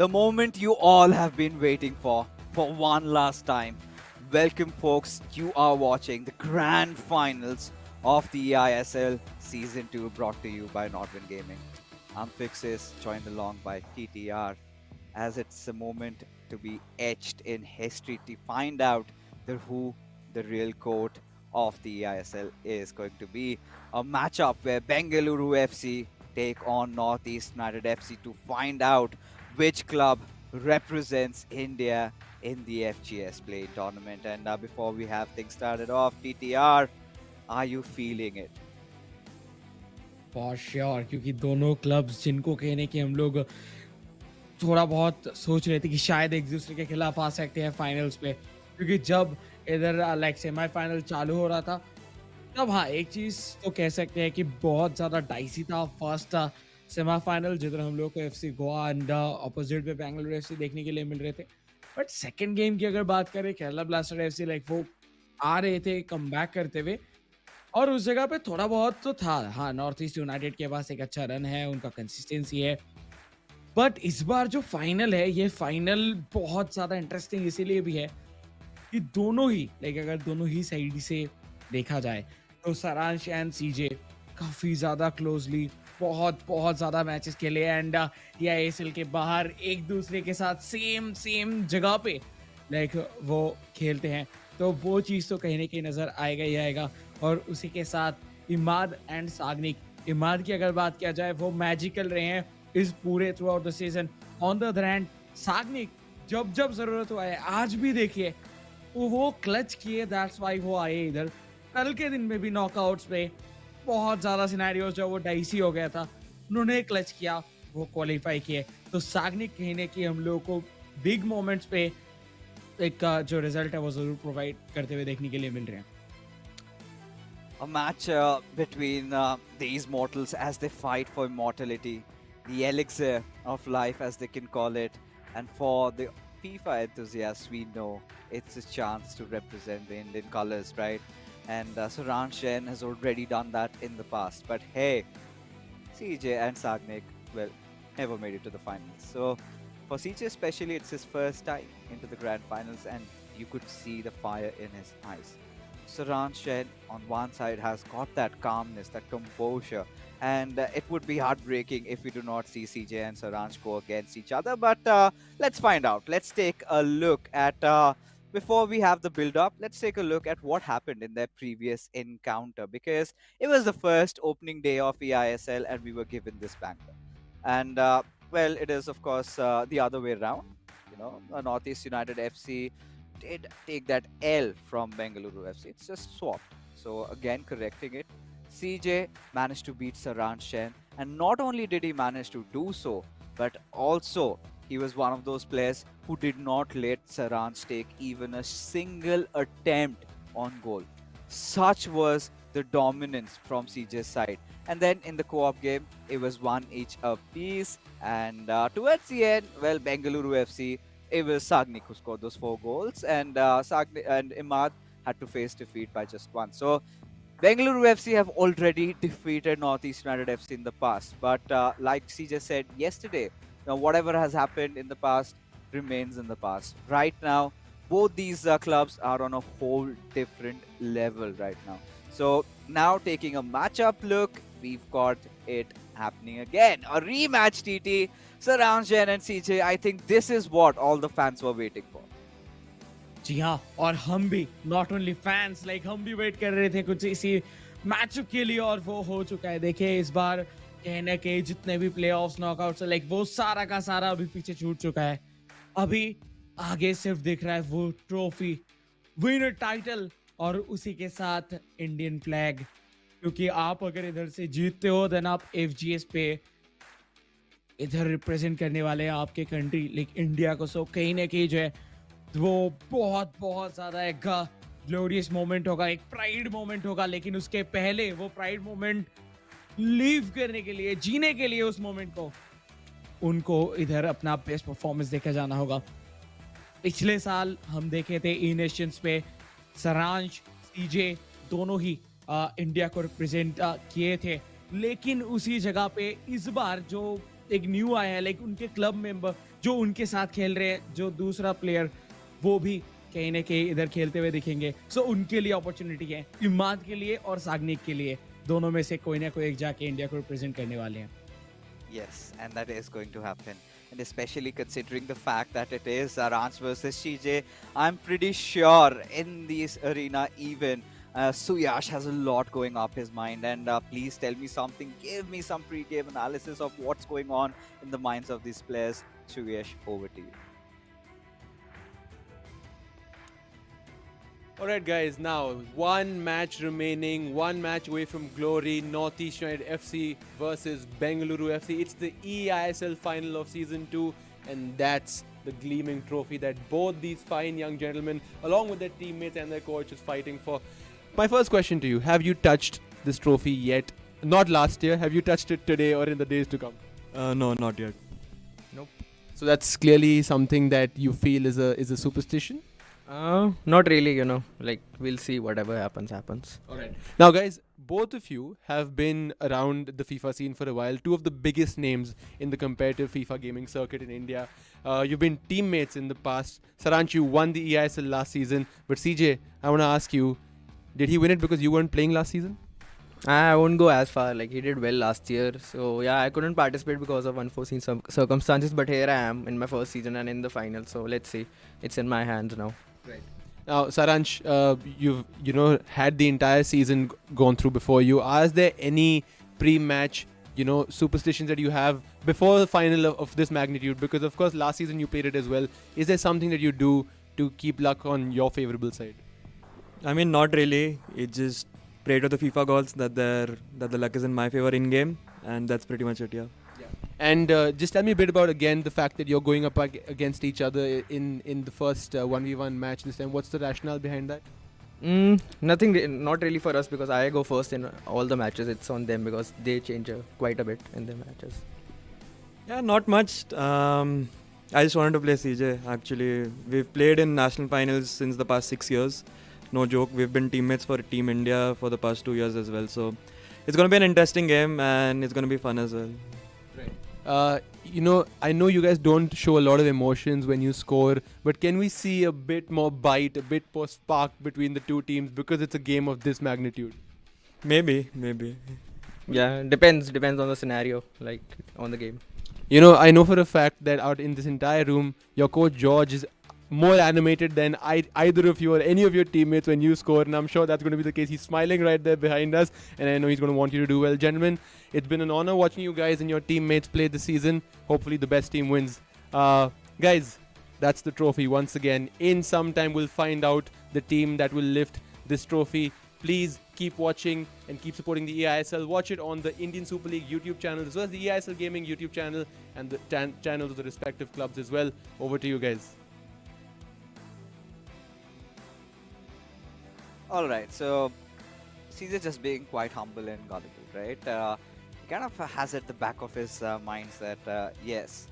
The moment you all have been waiting for one last time. Welcome, folks. You are watching the grand finals of the eISL Season 2 brought to you by Nordwin Gaming. I'm Fixis, joined along by TTR, as it's a moment to be etched in history to find out who the real coach of the eISL is going to be. A matchup where Bengaluru FC take on Northeast United FC to find out which club represents India in the FGS play tournament. And before we have things started off, TTR, are you feeling it? For sure क्योंकि दोनों clubs जिनको कहने की हम लोग थोड़ा बहुत सोच रहे थे कि शायद एक दूसरे के खिलाफ आ सकते हैं फाइनल्स पे, क्योंकि जब इधर लाइक सेमीफाइनल चालू हो रहा था तब हाँ एक चीज़ तो कह सकते हैं कि बहुत ज़्यादा डाइसी था। फर्स्ट सेमीफाइनल जिधर हम लोग को एफसी गोवा एंड अपोजिट पे बेंगलुरु एफसी देखने के लिए मिल रहे थे, बट सेकंड गेम की अगर बात करें केरला ब्लास्टर एफसी लाइक वो आ रहे थे कम बैक करते हुए, और उस जगह पे थोड़ा बहुत तो था। हाँ, नॉर्थ ईस्ट यूनाइटेड के पास एक अच्छा रन है, उनका कंसिस्टेंसी है, बट इस बार जो फाइनल है ये फाइनल बहुत ज़्यादा इंटरेस्टिंग इसीलिए भी है कि दोनों ही लाइक अगर दोनों ही साइड से देखा जाए तो सारांश एंड सीजे काफ़ी ज़्यादा क्लोजली बहुत बहुत ज़्यादा मैचेस खेले एंड या एएसएल के बाहर एक दूसरे के साथ सेम सेम जगह पे लाइक वो खेलते हैं, तो वो चीज़ तो कहीं ना कहीं नज़र आएगा ही आएगा। और उसी के साथ इमाद एंड सागनिक, इमाद की अगर बात किया जाए वो मैजिकल रहे हैं इस पूरे through out the season. On the other hand Sagnik जब जब ज़रूरत हो आए, आज भी देखिए वो क्लच किए, दैट्स वाई वो आए इधर। कल के दिन में भी नॉकआउट्स पे बहुत ज़्यादा सिनेरियोज जो वो डाइसी हो गया था, उन्होंने क्लच किया, वो क्वालिफाई किए। तो सागनिक कहने की हम लोगों को बिग मोमेंट्स पे एक जो रिजल्ट है वो ज़रूर प्रोवाइड करते हुए देखने के लिए मिल रहे हैं। A match between these mortals as they fight for immortality, the elixir of life, as they can call it. And for the FIFA enthusiasts, we know it's a chance to represent the Indian colors, right? And Saran Shen has already done that in the past. But hey, CJ and Sagnik, well, never made it to the finals. So for CJ especially, it's his first time into the grand finals, and you could see the fire in his eyes. Saran Shen on one side has got that calmness, that composure, and it would be heartbreaking if we do not see CJ and Saranj go against each other. But let's find out. Let's take a look at, before we have the build up, let's take a look at what happened in their previous encounter, because it was the first opening day of eISL and we were given this banker. And well, it is, of course, the other way around. You know, Northeast United FC did take that L from Bengaluru FC. It's just swapped. So again, correcting it. CJ managed to beat Saran Shen, and not only did he manage to do so, but also he was one of those players who did not let Saran take even a single attempt on goal. Such was the dominance from CJ's side. And then in the co-op game, it was one each apiece. And towards the end, well, Bengaluru FC, it was Sagnik who scored those 4 goals, and Sagnik and Imad had to face defeat by just one. So Bengaluru FC have already defeated Northeast United FC in the past, but like CJ said yesterday, now whatever has happened in the past remains in the past. Right now, both these clubs are on a whole different level right now. So now taking a matchup look, we've got it happening again. A rematch, TT. Saran Jain and CJ, I think this is what all the fans were waiting for. जी हाँ, और हम भी not only fans like हम भी wait कर रहे थे कुछ इसी मैचअप के लिए, और वो हो चुका है। देखिए इस बार कहने के जितने भी प्लेऑफ्स नॉकआउट्स लाइक वो सारा का सारा अभी पीछे छूट चुका है। अभी आगे सिर्फ दिख रहा है वो ट्रॉफी, विनर टाइटल और उसी के साथ इंडियन फ्लैग, क्योंकि आप अगर इधर से जीतते हो देन आप एफजीएस पे इधर रिप्रेजेंट करने वाले हैं आपके कंट्री लाइक इंडिया को। सो कहीं ना कहीं जो है वो बहुत बहुत ज़्यादा एक ग्लोरियस मोमेंट होगा, एक प्राइड मोमेंट होगा। लेकिन उसके पहले वो प्राइड मोमेंट लीव करने के लिए, जीने के लिए उस मोमेंट को, उनको इधर अपना बेस्ट परफॉर्मेंस देकर जाना होगा। पिछले साल हम देखे थे ई नेशंस पे सारांश सीजे दोनों ही इंडिया को रिप्रेजेंट किए थे, लेकिन उसी जगह पे इस बार जो एक न्यू आया है लाइक उनके क्लब मेंबर जो उनके साथ खेल रहे हैं, जो दूसरा प्लेयर वो भी कहीं ना कहीं इधर खेलते हुए दिखेंगे। सो उनके लिए अपॉर्चुनिटी है, इमाद के लिए और सागनिक के लिए, दोनों में से कोई ना कोई एक जाके इंडिया को रिप्रेजेंट करने वाले हैं। Yes, and that is going to happen. And especially considering the fact that it is Saransh versus CJ, I'm pretty sure in this arena, even Suyash has a lot going up his mind. And please tell me something, give me some pre game analysis of what's going on in the minds of these players. Suyash, over to you. Alright guys, now one match remaining, one match away from glory, Northeast United FC versus Bengaluru FC. It's the eISL final of season 2 and that's the gleaming trophy that both these fine young gentlemen along with their teammates and their coach is fighting for. My first question to you, have you touched this trophy yet? Not last year, have you touched it today or in the days to come? No, not yet. Nope. So that's clearly something that you feel is a superstition? Not really, you know, like we'll see, whatever happens. Alright. Now, guys, both of you have been around the FIFA scene for a while. Two of the biggest names in the competitive FIFA gaming circuit in India. You've been teammates in the past. Saransh, you won the eISL last season. But CJ, I want to ask you, did he win it because you weren't playing last season? I won't go as far, like he did well last year. So yeah, I couldn't participate because of unforeseen circumstances. But here I am in my first season and in the final. So let's see, it's in my hands now. Right. Now, Saransh, you've had the entire season gone through before you. Are there any pre-match superstitions that you have before the final of this magnitude? Because of course last season you played it as well. Is there something that you do to keep luck on your favorable side? I mean, not really. It just pray to the FIFA gods that the luck is in my favor in game, and that's pretty much it. Yeah. And just tell me a bit about again the fact that you're going up against each other in the first 1v1 match this time. What's the rationale behind that? Nothing, not really for us because I go first in all the matches. It's on them because they change quite a bit in their matches. Yeah, not much. I just wanted to play CJ. Actually, we've played in national finals since the past 6 years. No joke. We've been teammates for Team India for the past 2 years as well. So it's going to be an interesting game and it's going to be fun as well. I know you guys don't show a lot of emotions when you score, but can we see a bit more bite, a bit more spark between the two teams because it's a game of this magnitude? Maybe. Yeah, depends on the scenario, like on the game. I know for a fact that out in this entire room, your coach George is more animated than either of you or any of your teammates when you score, and I'm sure that's going to be the case. He's smiling right there behind us, and I know he's going to want you to do well. Gentlemen, it's been an honor watching you guys and your teammates play this season. Hopefully the best team wins. Guys, that's the trophy once again. In some time, we'll find out the team that will lift this trophy. Please keep watching and keep supporting the eISL. Watch it on the Indian Super League YouTube channel as well as the eISL Gaming YouTube channel and the channels of the respective clubs as well. Over to you guys. All right, so Caesar just being quite humble and gullible, right? He kind of has at the back of his minds that yes,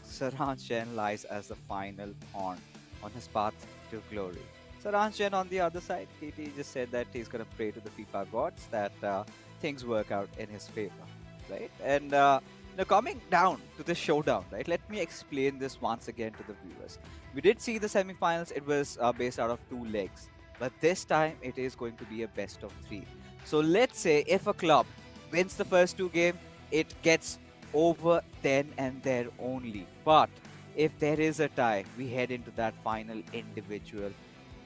Saransh Jain lies as the final pawn on his path to glory. Saransh Jain on the other side, he just said that he's going to pray to the FIFA gods that things work out in his favor, right? And now coming down to the showdown, right? Let me explain this once again to the viewers. We did see the semi-finals; it was based out of 2 legs. But this time it is going to be a best of 3. So let's say if a club wins the first 2 games, it gets over then and there only. But if there is a tie, we head into that final individual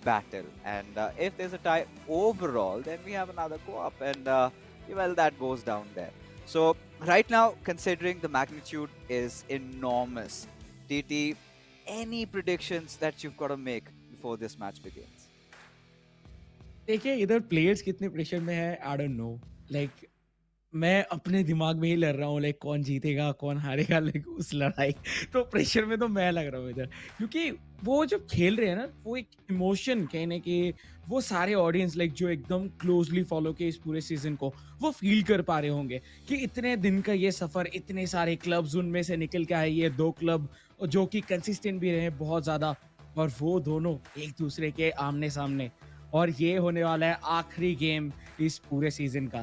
battle. And if there's a tie overall, then we have another co-op. And well, that goes down there. So right now, considering the magnitude is enormous, TT, any predictions that you've got to make before this match begins? देखिए इधर players कितने pressure में है I don't know like मैं अपने दिमाग में ही लड़ रहा हूँ लाइक कौन जीतेगा कौन हारेगा लाइक उस लड़ाई तो प्रेशर में तो मैं लग रहा हूँ इधर क्योंकि वो जब खेल रहे हैं ना वो एक इमोशन कहने के वो सारे ऑडियंस लाइक जो एकदम क्लोजली फॉलो किए इस पूरे सीजन को वो फील कर पा रहे होंगे कि इतने दिन का ये सफर इतने सारे क्लब्स उनमें से निकल के आए ये 2 क्लब जो कि कंसिस्टेंट भी रहे बहुत ज्यादा और वो दोनों एक दूसरे के आमने सामने और ये होने वाला है आखिरी गेम इस पूरे सीजन का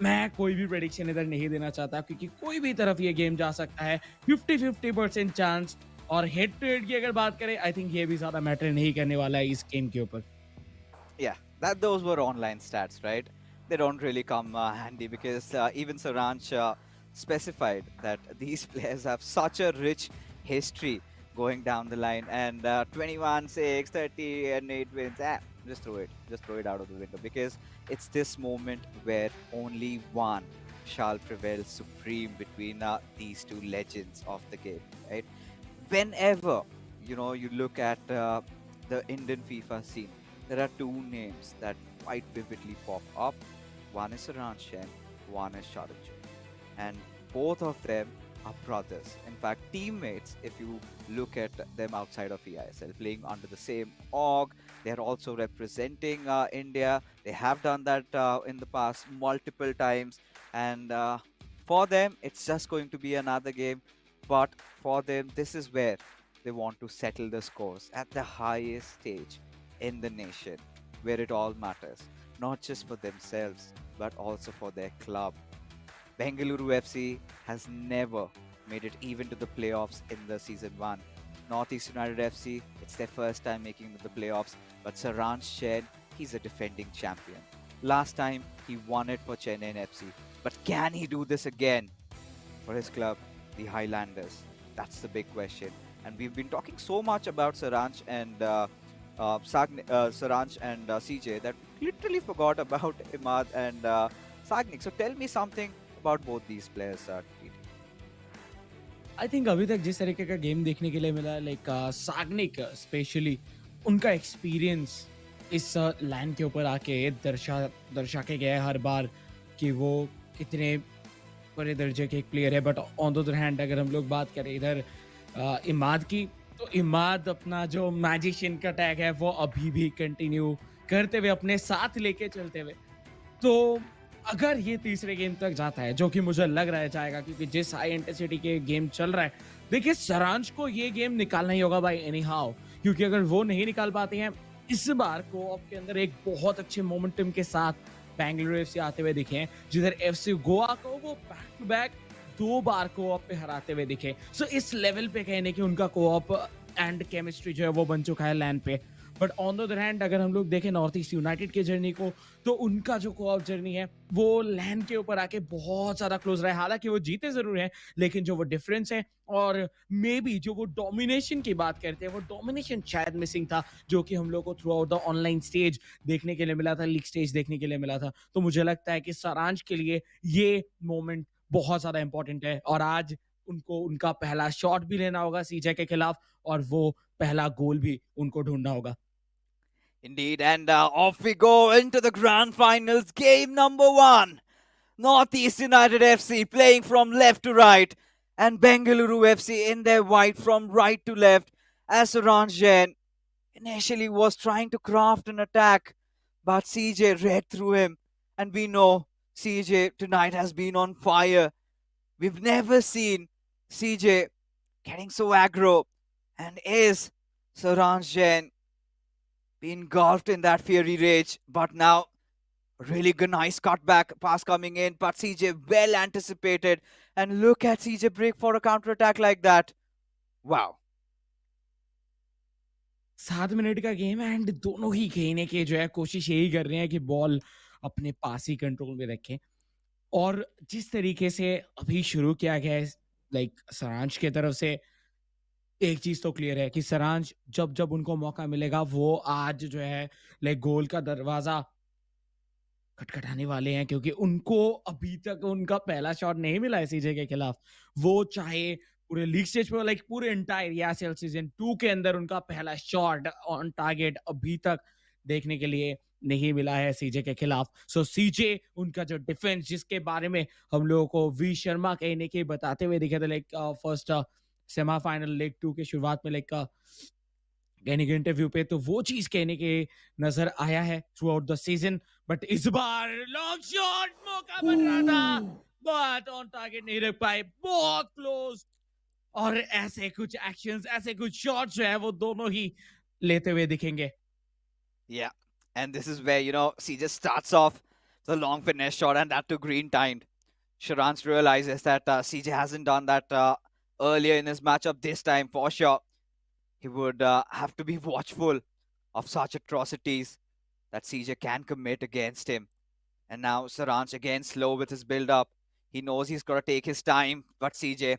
मैं कोई भी प्रेडिक्शन इधर नहीं देना चाहता क्योंकि कोई भी तरफ ये गेम जा सकता है। 50-50% चांस, और हेड टू हेड की अगर बात करें, आई थिंक ये भी ज़्यादा मैटर नहीं करने वाला है इस गेम के ऊपर। Yeah, that those were online stats, right? They don't really come handy because even Saranch specified that these players have such a rich history going down the line, and 21, 6, 30, and 8 wins. Just throw it out of the window because it's this moment where only one shall prevail supreme between these two legends of the game, right? Whenever you look at the Indian FIFA scene, there are two names that quite vividly pop up. One is Ranshen, one is Sharuj. And both of them are brothers. In fact, teammates, if you look at them outside of eISL, playing under the same org. They're also representing India. They have done that in the past multiple times. And for them, it's just going to be another game. But for them, this is where they want to settle the scores at the highest stage in the nation, where it all matters, not just for themselves, but also for their club. Bengaluru FC has never made it even to the playoffs in the season one. Northeast United FC, it's their first time making the playoffs, but Saransh Chen, he's a defending champion. Last time he won it for Chennai FC, but can he do this again for his club, the Highlanders? That's the big question. And we've been talking so much about Saranch and Saranch and CJ that we literally forgot about Imad and Sagnik. So tell me something about both these players, TT. I think अभी तक जिस तरीके का game देखने के लिए मिला, like Sagnik specially उनका एक्सपीरियंस इस लैंड के ऊपर आके दर्शा के गया है हर बार कि वो कितने बड़े दर्जे के एक प्लेयर है। But on the other hand अगर हम लोग बात करें इधर इमाद की, तो इमाद अपना जो मैजिशियन का टैग है वो अभी भी कंटिन्यू करते हुए, अपने साथ लेके चलते हुए। तो अगर ये तीसरे गेम तक जाता है, जो कि मुझे लग रहा है जाएगा, क्योंकि जिस हाई इंटेंसिटी के गेम चल रहा है, देखिए सरांच को ये गेम निकालना ही होगा भाई एनी हाउ, क्योंकि अगर वो नहीं निकाल पाते हैं इस बार कोऑप के अंदर एक बहुत अच्छे मोमेंटम के साथ बेंगलुरु एफसी आते हुए दिखे हैं, जिधर एफसी गोवा को वो बैक टू बैक 2 बार कोऑप पे हराते हुए दिखे। सो इस लेवल पे कहने की उनका कोऑप एंड केमिस्ट्री जो है वो बन चुका है लैंड पे। But on the other hand अगर हम लोग देखें नॉर्थ ईस्ट यूनाइटेड की जर्नी को, तो उनका जो कोऑप जर्नी है वो लैंड के ऊपर आके बहुत ज्यादा क्लोज रहा है। हालांकि वो जीते जरूर हैं, लेकिन जो वो डिफरेंस है और मे बी जो वो डोमिनेशन की बात करते हैं, वो डोमिनेशन शायद मिसिंग था, जो कि हम लोग को through out the online stage देखने के लिए मिला था, लीग स्टेज देखने के लिए मिला था। तो मुझे लगता है कि सारांश के लिए ये मोमेंट बहुत ज्यादा इंपॉर्टेंट है, और आज उनको उनका पहला शॉट भी लेना होगा सीजे के खिलाफ, और वो पहला गोल भी उनको ढूंढना होगा। Indeed, and off we go into the grand finals. Game number 1. Northeast United FC playing from left to right, and Bengaluru FC in their white from right to left. As Ranjan initially was trying to craft an attack, but CJ read through him, and we know CJ tonight has been on fire. We've never seen CJ getting so aggro, and is Saranjan engulfed in that fiery rage, but now really good, nice cutback pass coming in, but CJ well anticipated, and look at CJ break for a counter attack like that. Wow. 7 minute का game है, and दोनों ही खेलने के जो है कोशिश यही कर रहे हैं कि बॉल अपने पास ही कंट्रोल में रखें। और जिस तरीके से अभी शुरू किया गया है लाइक सारांश की तरफ से, एक चीज तो क्लियर है कि सारांश जब जब उनको मौका मिलेगा वो आज जो है लाइक गोल का दरवाजा खटखटाने वाले हैं, क्योंकि उनको अभी तक उनका पहला शॉट नहीं मिला है सीजे के खिलाफ। वो चाहे पूरे लीग स्टेज पे, लाइक पूरे एंटायर ईएसएल सीजन 2 के अंदर उनका पहला शॉट ऑन टारगेट अभी तक देखने के लिए नहीं मिला है सीजे के खिलाफ। सो सीजे उनका जो डिफेंस, जिसके बारे में हम लोगों को वी शर्मा कहने के बताते हुए दिखे थे लाइक फर्स्ट सेमीफाइनल लीग 2 के शुरुआत में, लाइक कहने के इंटरव्यू पे, तो वो चीज कहने के नजर आया है through out the season. But इस बार लॉन्ग शॉट मौका बन रहा था, बट ऑन टारगेट नहीं रख पाए, बहुत क्लोज। और ऐसे कुछ एक्शंस, ऐसे कुछ शॉट्स जो है वो दोनों ही लेते हुए दिखेंगे। Yeah, and this is where CJ starts off The long finish shot, and that too green timed. Sharans realizes that CJ hasn't done that earlier in his matchup. This time, for sure, he would have to be watchful of such atrocities that CJ can commit against him. And now Saranch again slow with his build up. He knows he's got to take his time, but CJ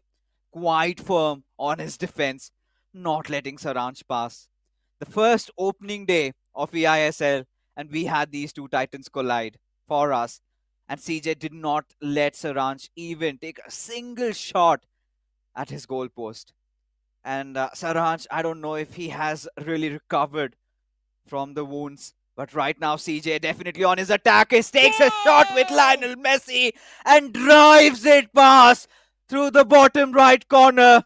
quite firm on his defense, not letting Saranch pass. The first opening day of eISL, and we had these two titans collide for us. And CJ did not let Saranch even take a single shot at his goalpost. And Saranch, I don't know if he has really recovered from the wounds. But right now, CJ definitely on his attack. He takes a shot with Lionel Messi and drives it past through the bottom right corner.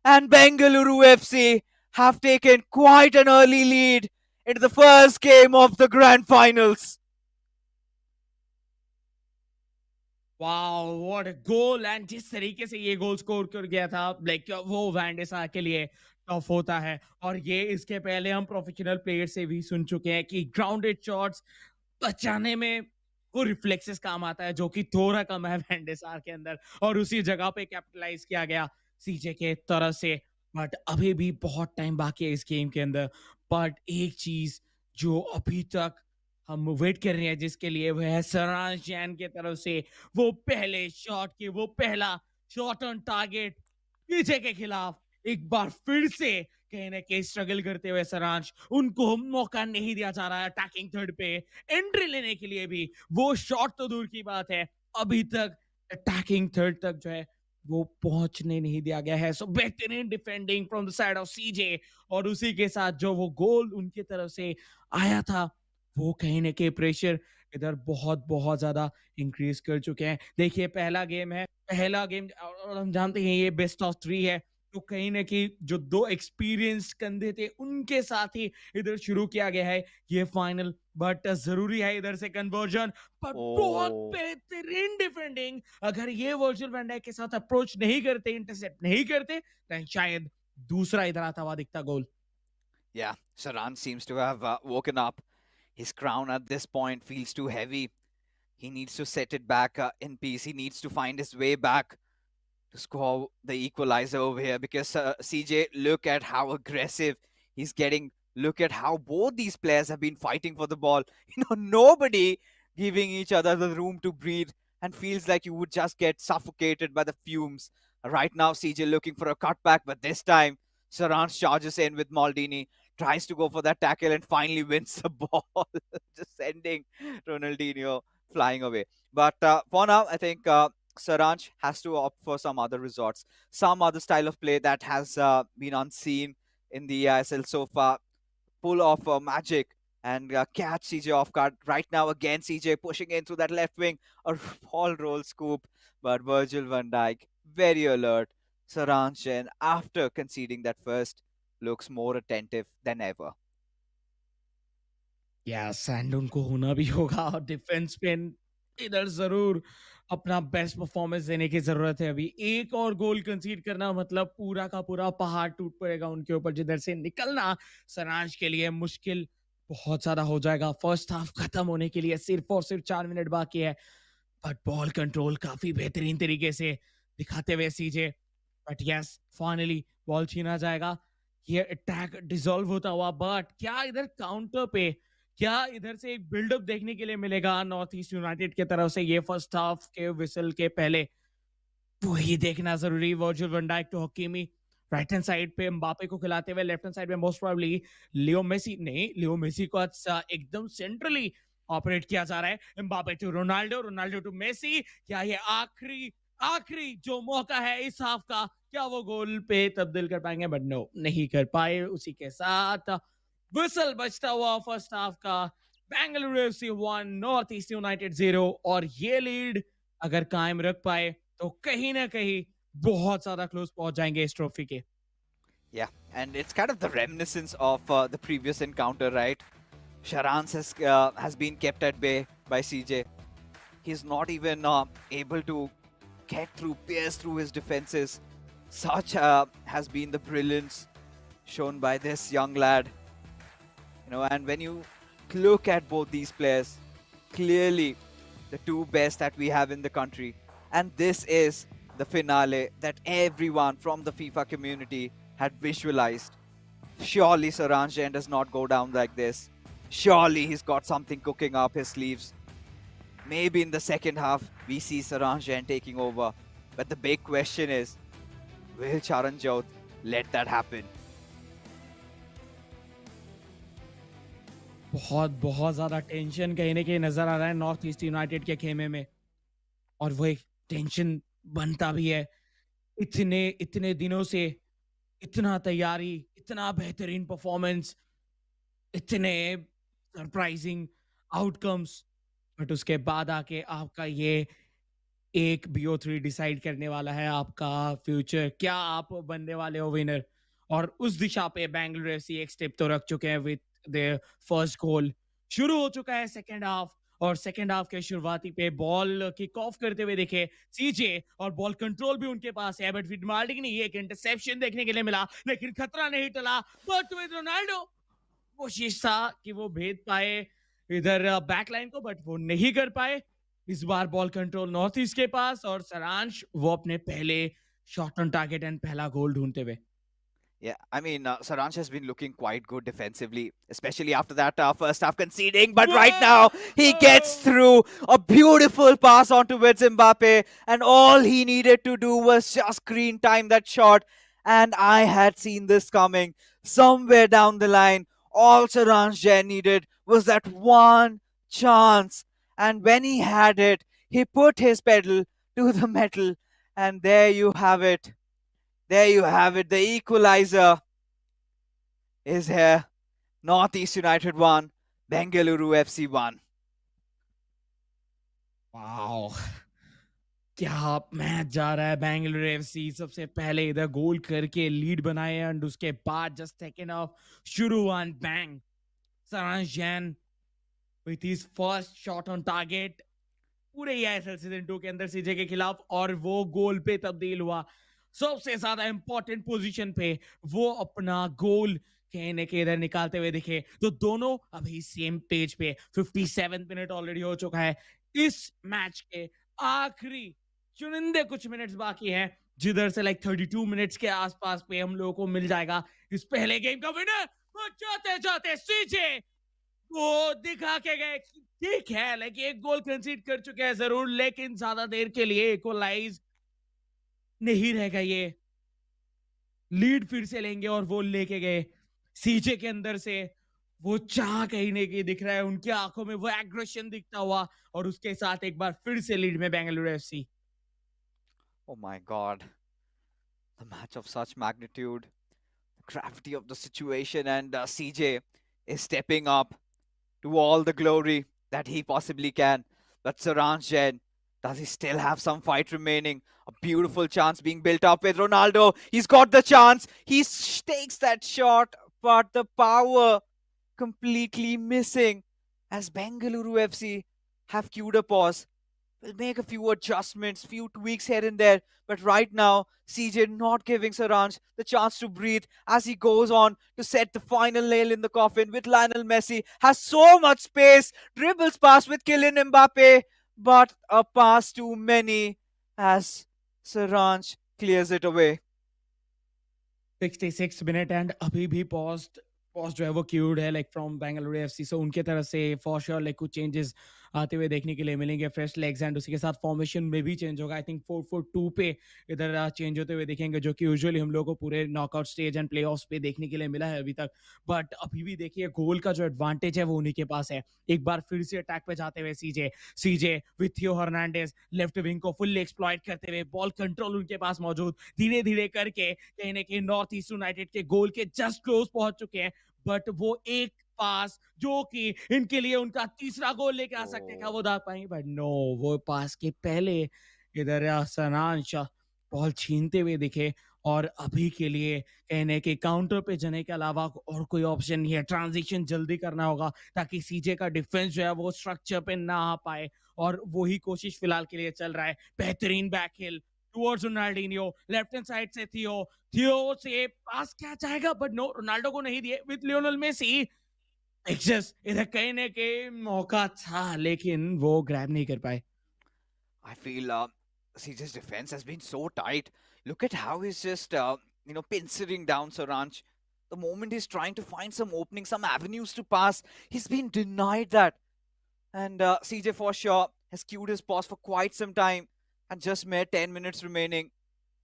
And Bengaluru FC have taken quite an early lead into the first game of the grand finals. Wow what a goal and जिस तरीके से ये goal score कर गया था like वो वैंडेसा के लिए टफ होता है और ये इसके पहले हम प्रोफेशनल प्लेयर से भी सुन चुके हैं कि ग्राउंडेड शॉट्स बचाने में वो रिफ्लेक्सेस काम आता है जो कि थोड़ा कम है वैंडेसार के अंदर और उसी जगह पे कैपिटलाइज किया गया सीजे के तरफ से बट अभी भी बहुत टाइम बाकी है इस गेम के अंदर बट एक चीज जो अभी तक हम वेट कर रहे हैं जिसके लिए वो है सरांश जैन के तरफ से वो पहले शॉट के वो पहला शॉट ऑन टारगेट पीछे के खिलाफ एक बार फिर से कहीं ना कहीं स्ट्रगल करते हुए सरांश उनको मौका नहीं दिया जा रहा है अटैकिंग थर्ड पे एंट्री लेने के लिए भी वो शॉट तो दूर की बात है अभी तक अटैकिंग थर्ड तक जो है वो पहुंचने नहीं दिया गया है सो बेहतरीन defending from the side of CJ और उसी के साथ जो वो गोल उनकी तरफ से आया था वो कहीं ना कहीं प्रेशर इधर बहुत बहुत ज्यादा इंक्रीज कर चुके हैं देखिए पहला गेम है पहला गेम और हम जानते हैं ये बेस्ट ऑफ 3 है तो कहीं ना कहीं जो दो एक्सपीरियंस्ड कंधे थे उनके साथ ही इधर शुरू किया गया है ये फाइनल बट जरूरी है इधर से कन्वर्जन पर बहुत बेहतरीन डिफेंडिंग अगर ये वर्चुअल वैंडाइक के साथ अप्रोच नहीं करते इंटरसेप्ट नहीं करते तो शायद दूसरा इधर आता हुआ दिखता गोल Yeah, Saran seems to have woken up. His crown at this point feels too heavy. He needs to set it back in peace. He needs to find his way back to score the equalizer over here because CJ, look at how aggressive he's getting. Look at how both these players have been fighting for the ball. Nobody giving each other the room to breathe and feels like you would just get suffocated by the fumes. Right now, CJ looking for a cutback, but this time, Saran charges in with Maldini, tries to go for that tackle and finally wins the ball, just sending Ronaldinho flying away. But for now, I think Saranch has to opt for some other resorts, some other style of play that has been unseen in the EISL so far. Pull off magic and catch CJ off guard. Right now, again, CJ pushing in through that left wing, a ball roll scoop. But Virgil van Dijk, very alert. Saranchen, after conceding that first, looks more attentive than ever. Yes and उनको होना भी होगा और defence पे इधर जरूर अपना best performance देने की जरूरत है अभी एक और गोल कंसीड करना मतलब पूरा का पूरा पहाड़ टूट पड़ेगा उनके ऊपर जिधर से निकलना सरांश के लिए मुश्किल बहुत ज्यादा हो जाएगा फर्स्ट हाफ खत्म होने के लिए सिर्फ और सिर्फ 4 मिनट बाकी है बट बॉल कंट्रोल काफी बेहतरीन तरीके से दिखाते हुए सीजे बट यस फाइनली बॉल छीना जाएगा ये अटैक डिसॉल्व होता हुआ बट क्या इधर काउंटर पे क्या इधर से एक बिल्डअप देखने के लिए मिलेगा नॉर्थ ईस्ट यूनाइटेड की तरफ से ये फर्स्ट हाफ के विसल के पहले वही देखना जरूरी Virgil van Dijk to Hakimi right hand side पे एम्बापे को खिलाते हुए लेफ्ट हैंड साइड पे मोस्ट प्रोबेबली लियो मेसी को एकदम सेंट्रली ऑपरेट किया जा रहा है Mbappe to Ronaldo to Messi क्या ये आखिरी जो मौका है इस हाफ का क्या वो गोल पे तब्दील कर पाएंगे बट नो नहीं कर पाए उसी के साथ विसल बजता हुआ फर्स्ट हाफ का Bengaluru FC 1 north East United 0 और ये लीड अगर कायम रख पाए तो कहीं ना कहीं बहुत ज्यादा क्लोज पहुंच जाएंगे इस ट्रॉफी के Yeah, and it's kind of the reminiscence of the previous encounter, right? Sharans has been kept at bay by CJ. He's not even able to pierce through his defenses. Such has been the brilliance shown by this young lad. And when you look at both these players, clearly the two best that we have in the country. And this is the finale that everyone from the FIFA community had visualized. Surely Saransh Jain does not go down like this. Surely he's got something cooking up his sleeves. Maybe in the second half, we see Saransh Jain taking over. But the big question is, will Charan Jyot let that happen? बहुत बहुत ज्यादा tension कहीं ना कहीं नजर आ रहा है north East United के खेमे में, और वो एक टेंशन बनता भी है। इतने इतने दिनों से इतना तैयारी, इतना बेहतरीन परफॉर्मेंस, इतने सरप्राइजिंग आउटकम्स, बट उसके बाद आके आपका ये एक BO3 डिसाइड करने वाला है आपका फ्यूचर। क्या आप बनने वाले हो विनर? और उस दिशा पे बेंगलुरु एफसी एक स्टेप तो रख चुके हैं विद देयर फर्स्ट गोल। शुरू हो चुका है सेकंड हाफ, और सेकंड हाफ के शुरुआती पे बॉल किक ऑफ करते हुए दिखे सीजे, और बॉल कंट्रोल भी उनके पास है, बट फिटमार्डिंग नहीं, एक इंटरसेप्शन देखने के लिए मिला, लेकिन खतरा नहीं टला। बट विद रोनाल्डो कोशिश था कि वो भेद पाए इधर बैकलाइन को, बट वो नहीं कर पाए। इस बार बॉल कंट्रोल नॉर्थ ईस्ट के पास, और सारांश वो अपने पहले शॉट ऑन टारगेट एंड पहला गोल ढूंढते हुए। Yeah, I mean, Saransh has been looking quite good defensively, especially after that first half conceding. But right now, he gets through a beautiful pass onto Mbappe, and all he needed to do was just screen time that shot. And I had seen this coming somewhere down the line. All Saransh Jain needed was that one chance, and when he had it, he put his pedal to the metal, and there you have it. There you have it. The equalizer is here. Northeast United 1, Bengaluru FC 1. Wow, क्या match जा रहा है। Bengaluru FC सबसे पहले इधर गोल करके lead बनाए, and उसके बाद जस्ट सेकंड हाफ शुरू एंड बैंग, सारांश Jain with his first shot on target पूरे eISL सीजन 2 के अंदर सीजे के खिलाफ, और वो गोल पे तब्दील हुआ। सबसे ज्यादा इंपॉर्टेंट पोजीशन पे वो अपना गोल कहने के इधर निकालते हुए दिखे। तो दोनों अभी सेम पेज पे। 57 मिनट ऑलरेडी हो चुका है। इस मैच के आखिरी चुनिंदे कुछ मिनट्स बाकी हैं, जिधर से लाइक 32 मिनट्स के आसपास पे हम लोगों को मिल जाएगा इस पहले गेम का विनर। वो जाते जाते सीजे वो दिखा के गए। ठीक है, लाइक एक गोल कंसीड कर चुके हैं जरूर, लेकिन ज्यादा देर के लिए इक्वलाइज नहीं रहेगा। ये लीड फिर से लेंगे, और वो लेके गए। सीजे के अंदर से वो चाह कहीं नहीं कहीं दिख रहा है, उनकी आंखों में वो एग्रेशन दिखता हुआ, और उसके साथ एक बार फिर से लीड में Bengaluru FC. Oh my god. The match of such magnitude, the gravity of the situation, and CJ is stepping up to all the glory that he possibly can. But Saransh Jain, does he still have some fight remaining? A beautiful chance being built up with Ronaldo. He's got the chance. He takes that shot, but the power completely missing as Bengaluru FC have queued a pause. We'll make a few adjustments, few tweaks here and there. But right now, CJ not giving Saransh the chance to breathe as he goes on to set the final nail in the coffin with Lionel Messi. Has so much space, dribbles past with Kylian Mbappe, but a pass too many as Saransh clears it away. 66 minute and अभी भी post जो है वो cued है like from Bengaluru FC. सो उनके तरफ से for sure like कुछ चेंजेस आते हुए देखने के लिए मिलेंगे, फ्रेश लेग्स, एंड उसी के साथ फॉर्मेशन में भी चेंज होगा। आई थिंक 4-4-2 पे इधर चेंज होते हुए देखेंगे, जो कि यूजुअली हम लोग को पूरे नॉकआउट स्टेज एंड प्लेऑफ्स पे देखने के लिए मिला है अभी तक। बट अभी भी देखिए गोल का जो एडवांटेज है वो उन्हीं के पास है। एक बार फिर से अटैक पे जाते हुए सीजे विथ थियो हर्नांडेज लेफ्ट विंग को फुल्ली एक्सप्लॉइट करते हुए, बॉल कंट्रोल उनके पास मौजूद, धीरे धीरे करके कहीं ना कहीं नॉर्थ ईस्ट यूनाइटेड के गोल के जस्ट क्लोज पहुंच चुके हैं। बट वो एक पास जो कि इनके लिए उनका तीसरा गोल लेके आ सकते था, वो दाग पाएंगे, बट नो, वो पास के पहले इधर सनांश बॉल छीनते हुए दिखे। और अभी के लिए कहने के काउंटर पे जाने के अलावा और कोई ऑप्शन नहीं है। ट्रांजिशन जल्दी करना होगा ताकि सीजे का डिफेंस जो है वो स्ट्रक्चर पे ना आ पाए, और वही कोशिश फिलहाल के लिए चल रहा है। बेहतरीन back heel towards Ronaldinho, left hand side से थियो से पास क्या चाहेगा, बट नो, रोनाल्डो को नहीं दिए विद लियोनेल मेसी। जस्ट इधर कहीं ना कहीं मौका था लेकिन वो ग्रैब नहीं कर पाए. I feel CJ's defense has been so tight. Look at how he's just, pincering down Saranch. The moment he's trying to find some openings, some avenues to pass, he's been denied that. And CJ for sure has queued his pause for quite some time and just mere 10 minutes remaining.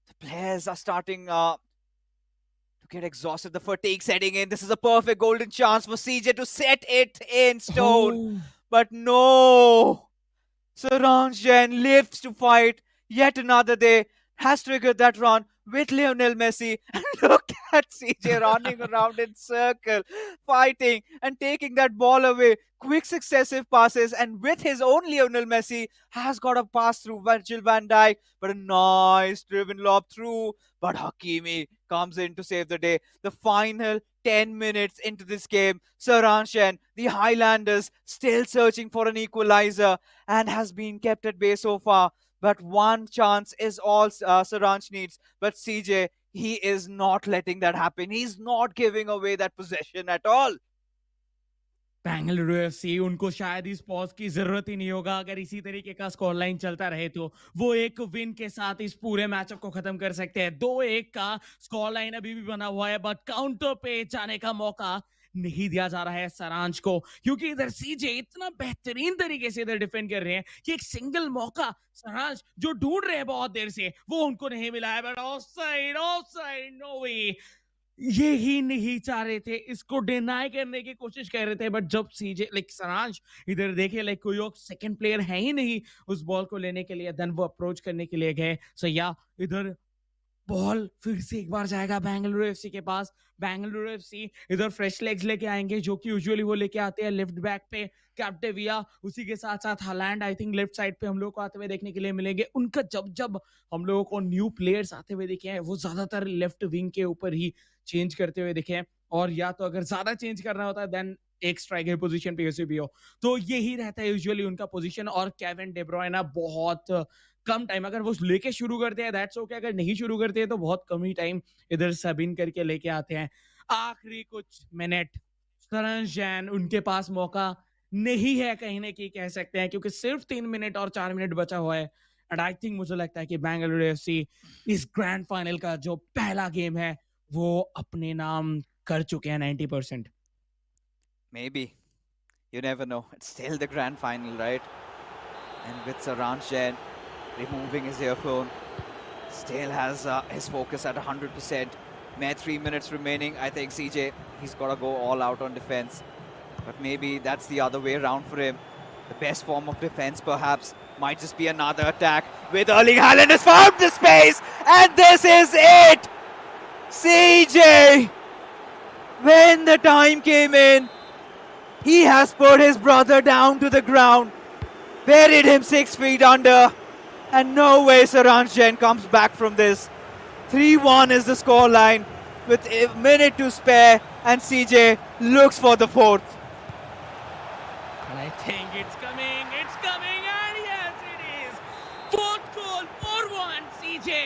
The players are starting to get exhausted. The fatigue setting in. This is a perfect golden chance for CJ to set it in stone. Oh. But no! Saranjan lives to fight yet another day, has triggered that run with Lionel Messi. And look at CJ running around in circle, fighting and taking that ball away. Quick successive passes, and with his own Lionel Messi, has got a pass through Virgil van Dijk, but a nice driven lob through. But Hakimi comes in to save the day. The final 10 minutes into this game, Saranshan, the Highlanders, still searching for an equalizer and has been kept at bay so far. But one chance is all Saranch needs. But CJ, he is not letting that happen. He's not giving away that possession at all. Bengaluru FC उनको शायद इस pause की जरूरत ही नहीं होगा अगर इसी तरीके का स्कोर लाइन चलता रहे तो वो एक विन के साथ इस पूरे मैचअप को खत्म कर सकते हैं. 2-1 का स्कोर लाइन अभी भी बना हुआ है बट काउंटर पे जाने का मौका नहीं दिया जा रहा है सरांच को क्योंकि इधर सीजे इतना बेहतरीन तरीके से इधर डिफेंड कर रहे हैं कि एक सिंगल मौका सरांच जो ढूंढ रहे हैं बहुत देर से वो उनको नहीं मिला है. बट ऑफसाइड नो वे. ये ही नहीं चाह रहे थे इसको डिनाई करने की कोशिश कर रहे थे बट जब सीजे लाइक सरांश इधर देखे लाइक कोई और सेकंड प्लेयर है ही नहीं उस बॉल को लेने के लिए देन वो अप्रोच करने के लिए गए. सो या इधर बॉल फिर से एक बार जाएगा बेंगलुरु एफसी के पास. बेंगलुरु एफसी इधर फ्रेश लेग्स लेके आएंगे जो कि यूजुअली वो लेके आते हैं लेफ्ट बैक पे कैप्टेविया उसी के साथ साथ Holland I think left side पे हम लोग को आते हुए देखने के लिए मिलेंगे. उनका जब जब हम लोगों को न्यू प्लेयर्स आते हुए दिखे हैं वो ज्यादातर लेफ्ट विंग के ऊपर ही चेंज करते हुए दिखे हैं और या तो अगर ज्यादा चेंज करना होता है देन एक स्ट्राइकर पोजीशन पे भी हो तो यही रहता है यूजुअली उनका पोजीशन. और केविन डे ब्रुयना बहुत कम टाइम अगर वो लेके शुरू करते हैं दैट्स ओके अगर नहीं शुरू करते हैं तो बहुत कम ही टाइम इधर सबिन करके लेके आते हैं. आखिरी कुछ मिनट सरंजैन उनके पास मौका नहीं है कहीं ना कहीं कह सकते हैं क्योंकि सिर्फ 3 मिनट और 4 मिनट बचा हुआ है. एंड आई थिंक मुझे लगता है कि बेंगलुरु एफसी इस ग्रैंड फाइनल का जो पहला गेम है वो अपने नाम कर चुके हैं 90%. Maybe. You never know. It's still the grand final, right? And with Saranjan removing his earphone, still has his focus at 100%. Mere 3 minutes remaining. I think CJ, he's got to go all out on defense. But maybe that's the other way around for him. The best form of defense, perhaps, might just be another attack. With Erling Haaland has found the space, and this is it. CJ, when the time came in, he has put his brother down to the ground, buried him 6 feet under, and no way Saranjan comes back from this. 3-1 is the scoreline with a minute to spare, and CJ looks for the fourth. And I think it's coming, and yes it is. Fourth goal, 4-1 CJ.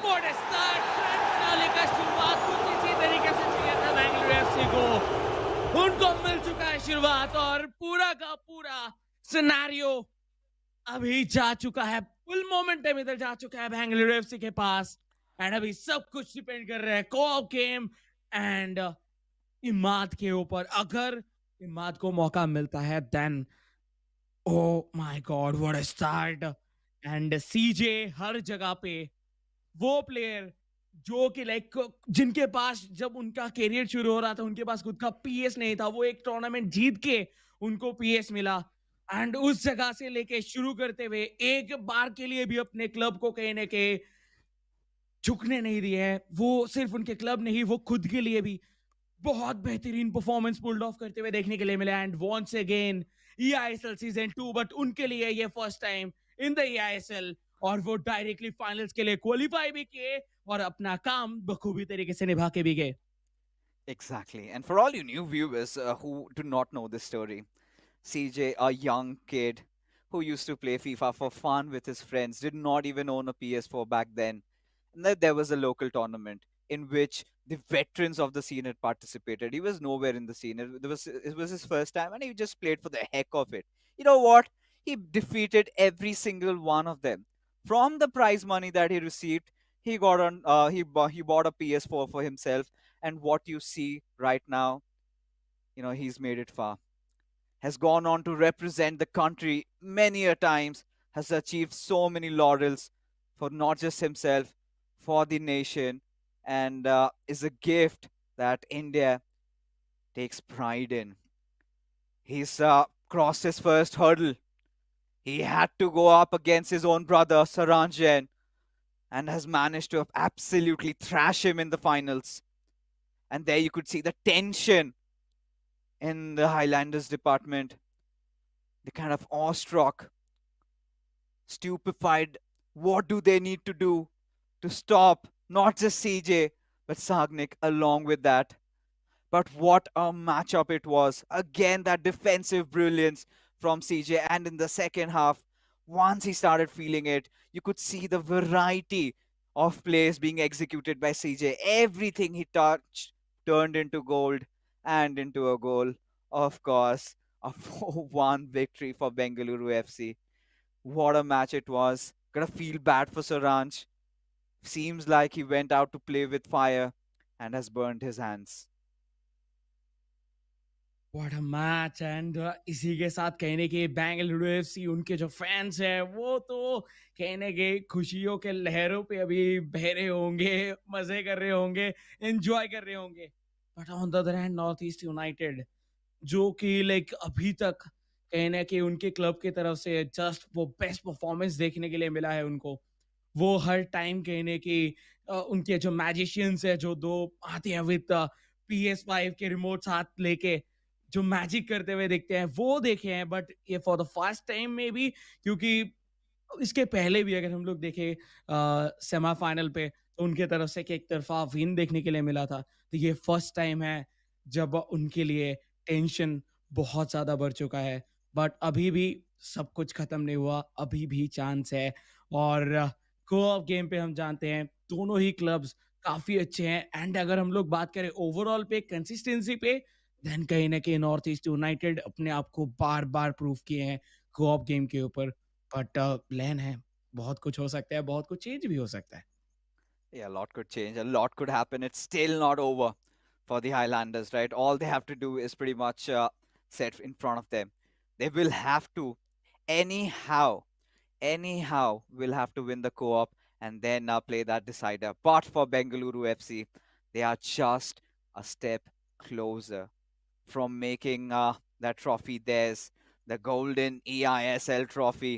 What a start! Grand finale का शुरुआत कुछ इसी तरीके से चाहिए था Bengaluru FC को. उनको मिल चुका है शुरुआत और पूरा का पूरा सिनेरियो अभी जा चुका है. फुल मोमेंटम इधर जा चुका है बेंगलुरु एफसी के पास एंड अभी सब कुछ डिपेंड कर रहा है को-ऑप गेम एंड इमाद के ऊपर. अगर इमाद को मौका मिलता है then oh my God what a start. And CJ हर जगह पे वो प्लेयर जो कि लाइक जिनके पास जब उनका करियर शुरू हो रहा था उनके पास खुद का पीएस नहीं था वो एक टूर्नामेंट जीत के उनको पीएस मिला एंड उस जगह से लेके शुरू करते हुए एक बार के लिए भी अपने क्लब को कहीं ना कहीं झुकने नहीं दिए है. वो सिर्फ उनके क्लब नहीं वो खुद के लिए भी बहुत बेहतरीन परफॉर्मेंस पुल्ड ऑफ करते हुए देखने के लिए मिला. And once again eISL season 2 but उनके लिए ये first time in the eISL और वो डायरेक्टली फाइनल्स के लिए क्वालिफाई भी किए और अपना काम बखूबी तरीके से निभा के भी गए. Exactly. And for all you new viewers who do not know this story, CJ, a young kid who used to play FIFA for fun with his friends, did not even own a PS4 back then. And then there was a local tournament in which the veterans of the scene had participated. He was nowhere in the scene. It was his first time, and he just played for the heck of it. You know what? He defeated every single one of them. From the prize money that he received, he got on. He bought a PS4 for himself, and what you see right now, he's made it far. Has gone on to represent the country many a times. Has achieved so many laurels for not just himself, for the nation, and is a gift that India takes pride in. He's crossed his first hurdle. He had to go up against his own brother, Saranjan, and has managed to absolutely thrash him in the finals. And there you could see the tension in the Highlanders department. The kind of awestruck, stupefied. What do they need to do to stop not just CJ, but Sagnik along with that? But what a matchup it was. Again, that defensive brilliance from CJ. And in the second half, once he started feeling it, you could see the variety of plays being executed by CJ. Everything he touched turned into gold and into a goal. Of course, a 4-1 victory for Bengaluru FC. What a match it was. Gonna feel bad for Saranj. Seems like he went out to play with fire and has burned his hands. What a match and इसी के साथ कहने के Bengaluru FC उनके जो fans हैं वो तो कहने के खुशियों के लहरों पे अभी बह रहे होंगे, मजे कर रहे होंगे, एंजॉय कर रहे होंगे. But on the other hand north East United जो कि लाइक अभी तक कहने के उनके क्लब की तरफ से जस्ट वो बेस्ट परफॉर्मेंस देखने के लिए मिला है उनको. वो हर टाइम कहने की उनके जो मैजिशियंस है जो दो आते हैं विद PS5 के रिमोट हाथ लेके जो मैजिक करते हुए दिखते हैं वो देखे हैं. बट ये फॉर द फर्स्ट टाइम में भी, क्योंकि इसके पहले भी अगर हम लोग देखें सेमीफाइनल पे तो उनके तरफ से एक तरफा विन देखने के लिए मिला था. तो ये फर्स्ट टाइम है जब उनके लिए टेंशन बहुत ज्यादा बढ़ चुका है. बट अभी भी सब कुछ खत्म नहीं हुआ, अभी भी चांस है. और को-ऑप गेम पे हम जानते हैं दोनों ही क्लब्स काफी अच्छे हैं. एंड अगर हम लोग बात करें ओवरऑल पे कंसिस्टेंसी पे, देन कहीं ना कहीं नॉर्थ ईस्ट यूनाइटेड अपने आप को बार बार प्रूव किए हैं को-ऑप गेम के ऊपर. बट प्लान है, बहुत कुछ हो सकता है, बहुत कुछ चेंज भी हो सकता है. Yeah, a lot could change, a lot could happen. It's still not over for the Highlanders, right? All they have to do is pretty much set in front of them. They will have to, anyhow, will have to win the co-op and then play that decider. But for Bengaluru FC, they are just a step closer from making that trophy theirs, the golden eISL trophy,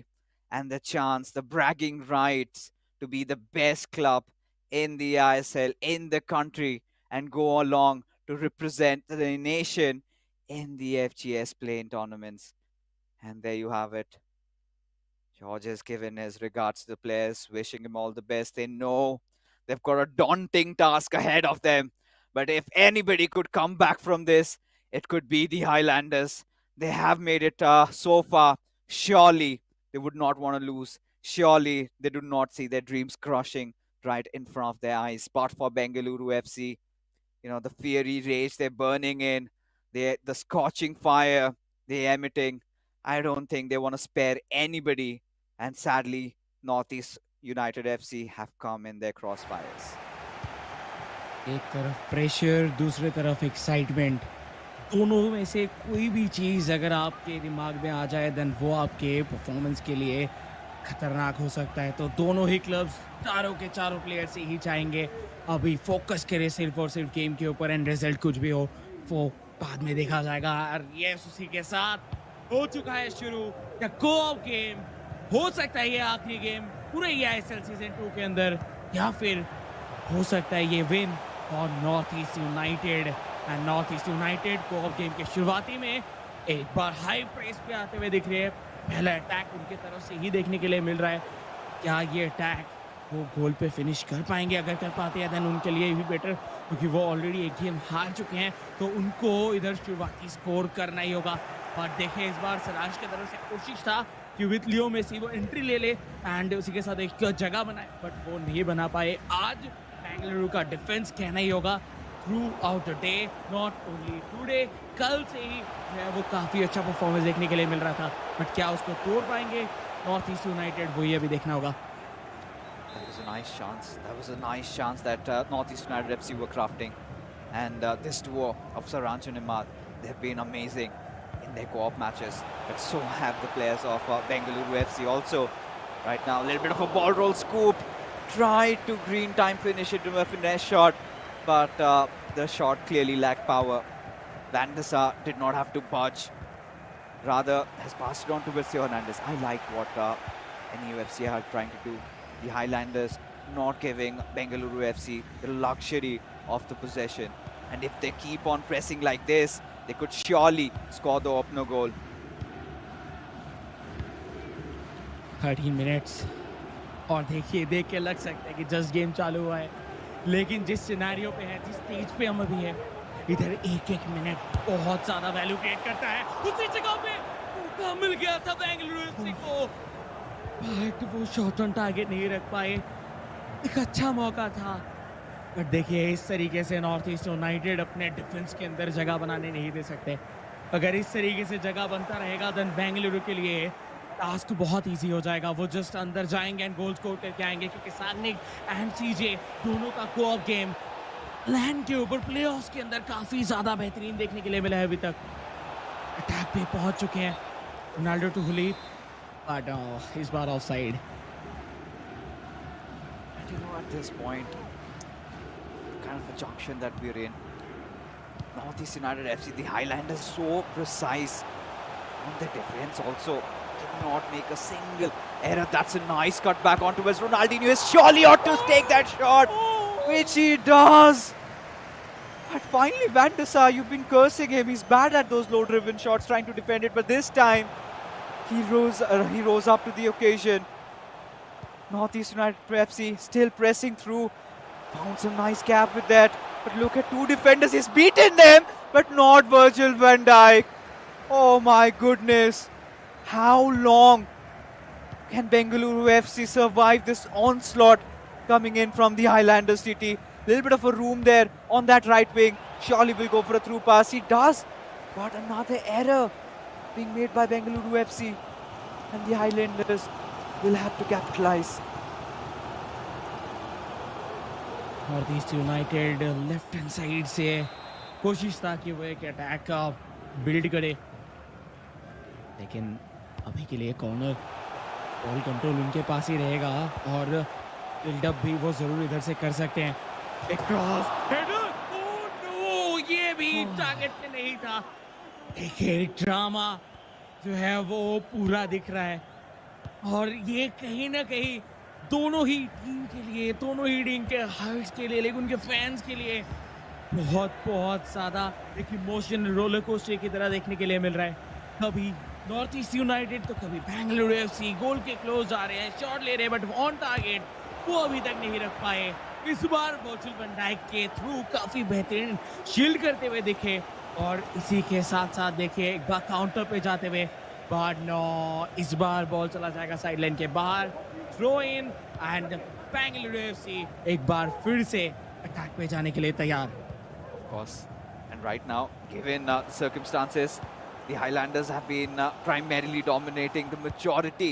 and the chance, the bragging rights to be the best club in the eISL, in the country, and go along to represent the nation in the FGS playing tournaments. And there you have it. George has given his regards to the players, wishing him all the best. They know they've got a daunting task ahead of them. But if anybody could come back from this, it could be the Highlanders. They have made it so far. Surely they would not want to lose. Surely they do not see their dreams crushing right in front of their eyes. But for Bengaluru FC, the fiery rage they're burning in, the scorching fire they're emitting, I don't think they want to spare anybody. And sadly, Northeast United FC have come in their crossfires. एक तरफ pressure, दूसरे तरफ excitement, दोनों में से कोई भी चीज़ अगर आपके दिमाग में आ जाए देन वो आपके परफॉर्मेंस के लिए खतरनाक हो सकता है. तो दोनों ही क्लब्स चारों के चारों प्लेयर से ही चाहेंगे अभी फोकस करें सिर्फ और सिर्फ गेम के ऊपर. एंड रिजल्ट कुछ भी हो वो बाद में देखा जाएगा. और ये उसी के साथ हो चुका है शुरू द को-ऑप गेम. हो सकता है ये आखिरी गेम पूरे eISL सीजन 2 के अंदर, या फिर हो सकता है ये विन और north East United. And north East United co-op game के शुरुआती में एक बार हाई प्रेस पे आते हुए दिख रहे हैं. पहला अटैक उनके तरफ से ही देखने के लिए मिल रहा है. क्या ये अटैक वो गोल पे फिनिश कर पाएंगे? अगर कर पाते हैं देन उनके लिए भी बेटर, क्योंकि वो ऑलरेडी एक गेम हार चुके हैं. तो उनको इधर शुरुआती स्कोर करना ही होगा. और देखें इस बार सराज की तरफ से कोशिश था कि विथ लियो मेसी वो एंट्री ले ले एंड उसी के साथ एक जगह बनाए, बट वो नहीं बना पाए. आज बेंगलुरु का डिफेंस कहना ही होगा throughout the day, not only today. कल से ही जो है वो काफी अच्छा परफॉर्मेंस देखने के लिए मिल रहा था, बट क्या उसको तोड़ पाएंगे नॉर्थ ईस्ट यूनाइटेड, वही अभी देखना होगा. That was a nice chance. That was a nice chance that Northeast United FC were crafting. And this duo of Saranch and Imad, they've been amazing in their co-op matches. But so have the players of Bengaluru FC also. Right now, a little bit of a ball roll scoop. Tried to green time finish it to a finesse shot. But the shot clearly lacked power. Van der Sar did not have to budge. Rather, has passed it on to Versio Hernandez. I like what NEUFC are trying to do. The Highlanders not giving Bengaluru FC the luxury of the possession. And if they keep on pressing like this, they could surely score the opener goal. 13 minutes और देखिए, देख के लग सकता है कि just game चालू हुआ है, लेकिन जिस सिनेरियो पे है, जिस स्टेज पे हम अभी है, इधर एक एक मिनट बहुत ज्यादा वैल्यू क्रिएट करता है. उसी जगह पे मौका मिल गया था बेंगलुरु एफसी को, बट वो शॉट ऑन टारगेट नहीं रख पाए. एक अच्छा मौका था, बट देखिए इस तरीके से नॉर्थ ईस्ट यूनाइटेड अपने डिफेंस के अंदर जगह बनाने नहीं दे सकते. अगर इस तरीके से जगह बनता रहेगा, देन बेंगलुरु के लिए टास्क बहुत इजी हो जाएगा. वो जस्ट अंदर जाएंगे एंड गोल स्कोर करके आएंगे, क्योंकि साग्निक एंड सीजे दोनों का कोऑप गेम लैंड के ऊपर प्लेऑफ्स के अंदर काफी ज्यादा बेहतरीन देखने के लिए मिला है अभी तक. अटैक पे पहुंच चुके हैं रोनाल्डो टू हुली, बट इस बार offside. And you know, at this point, kind of a junction that we're in, Northeast United FC, the Highlanders so precise on the defense also. Did not make a single error. That's a nice cut back onto us. Ronaldinho is surely ought to take that shot, which he does. But finally, Van der Sar, you've been cursing him. He's bad at those low-driven shots, trying to defend it. But this time, he rose up to the occasion. Northeast United FC still pressing through. Found some nice gap with that. But look at two defenders. He's beaten them, but not Virgil van Dijk. Oh my goodness. How long can Bengaluru FC survive this onslaught coming in from the Highlander City? Little bit of a room there on that right wing. Surely will go for a through pass. He does. But another error being made by Bengaluru FC. And the Highlanders will have to capitalize. North East United left hand side से कोशिश था कि वो एक attack का build करे, लेकिन अभी के लिए कॉर्नर बॉल कंट्रोल उनके पास ही रहेगा और बिल्डअप भी वो जरूर इधर से कर सकते हैं. एक क्रॉस हेडर, ओह नो, ये भी टारगेट पे नहीं था. देखिए ड्रामा जो है वो पूरा दिख रहा है, और ये कहीं ना कहीं दोनों ही टीम के लिए, दोनों ही टीम के हाइट्स के लिए, लेकिन उनके फैंस के लिए बहुत बहुत ज्यादा एक इमोशन रोलर कोस्टर की तरह देखने के लिए मिल रहा है. कभी नॉर्थ ईस्ट यूनाइटेड तो कभी बेंगलुरु एफसी गोल के क्लोज जा रहे हैं, शॉट ले रहे हैं, बट ऑन टारगेट वो अभी तक नहीं रख पाए. इस बार वर्जिल वैन डाइक के थ्रू काफी बेहतरीन शील्ड करते हुए दिखे, और इसी के साथ साथ देखिए एक बार काउंटर पे जाते हुए, बट नो, इस बार बॉल चला जाएगा साइडलाइन के बाहर. Throw in and Bengaluru FC एक बार फिर से अटैक पे जाने के लिए तैयार. Of course. And right now, given the circumstances, the Highlanders have been primarily dominating the majority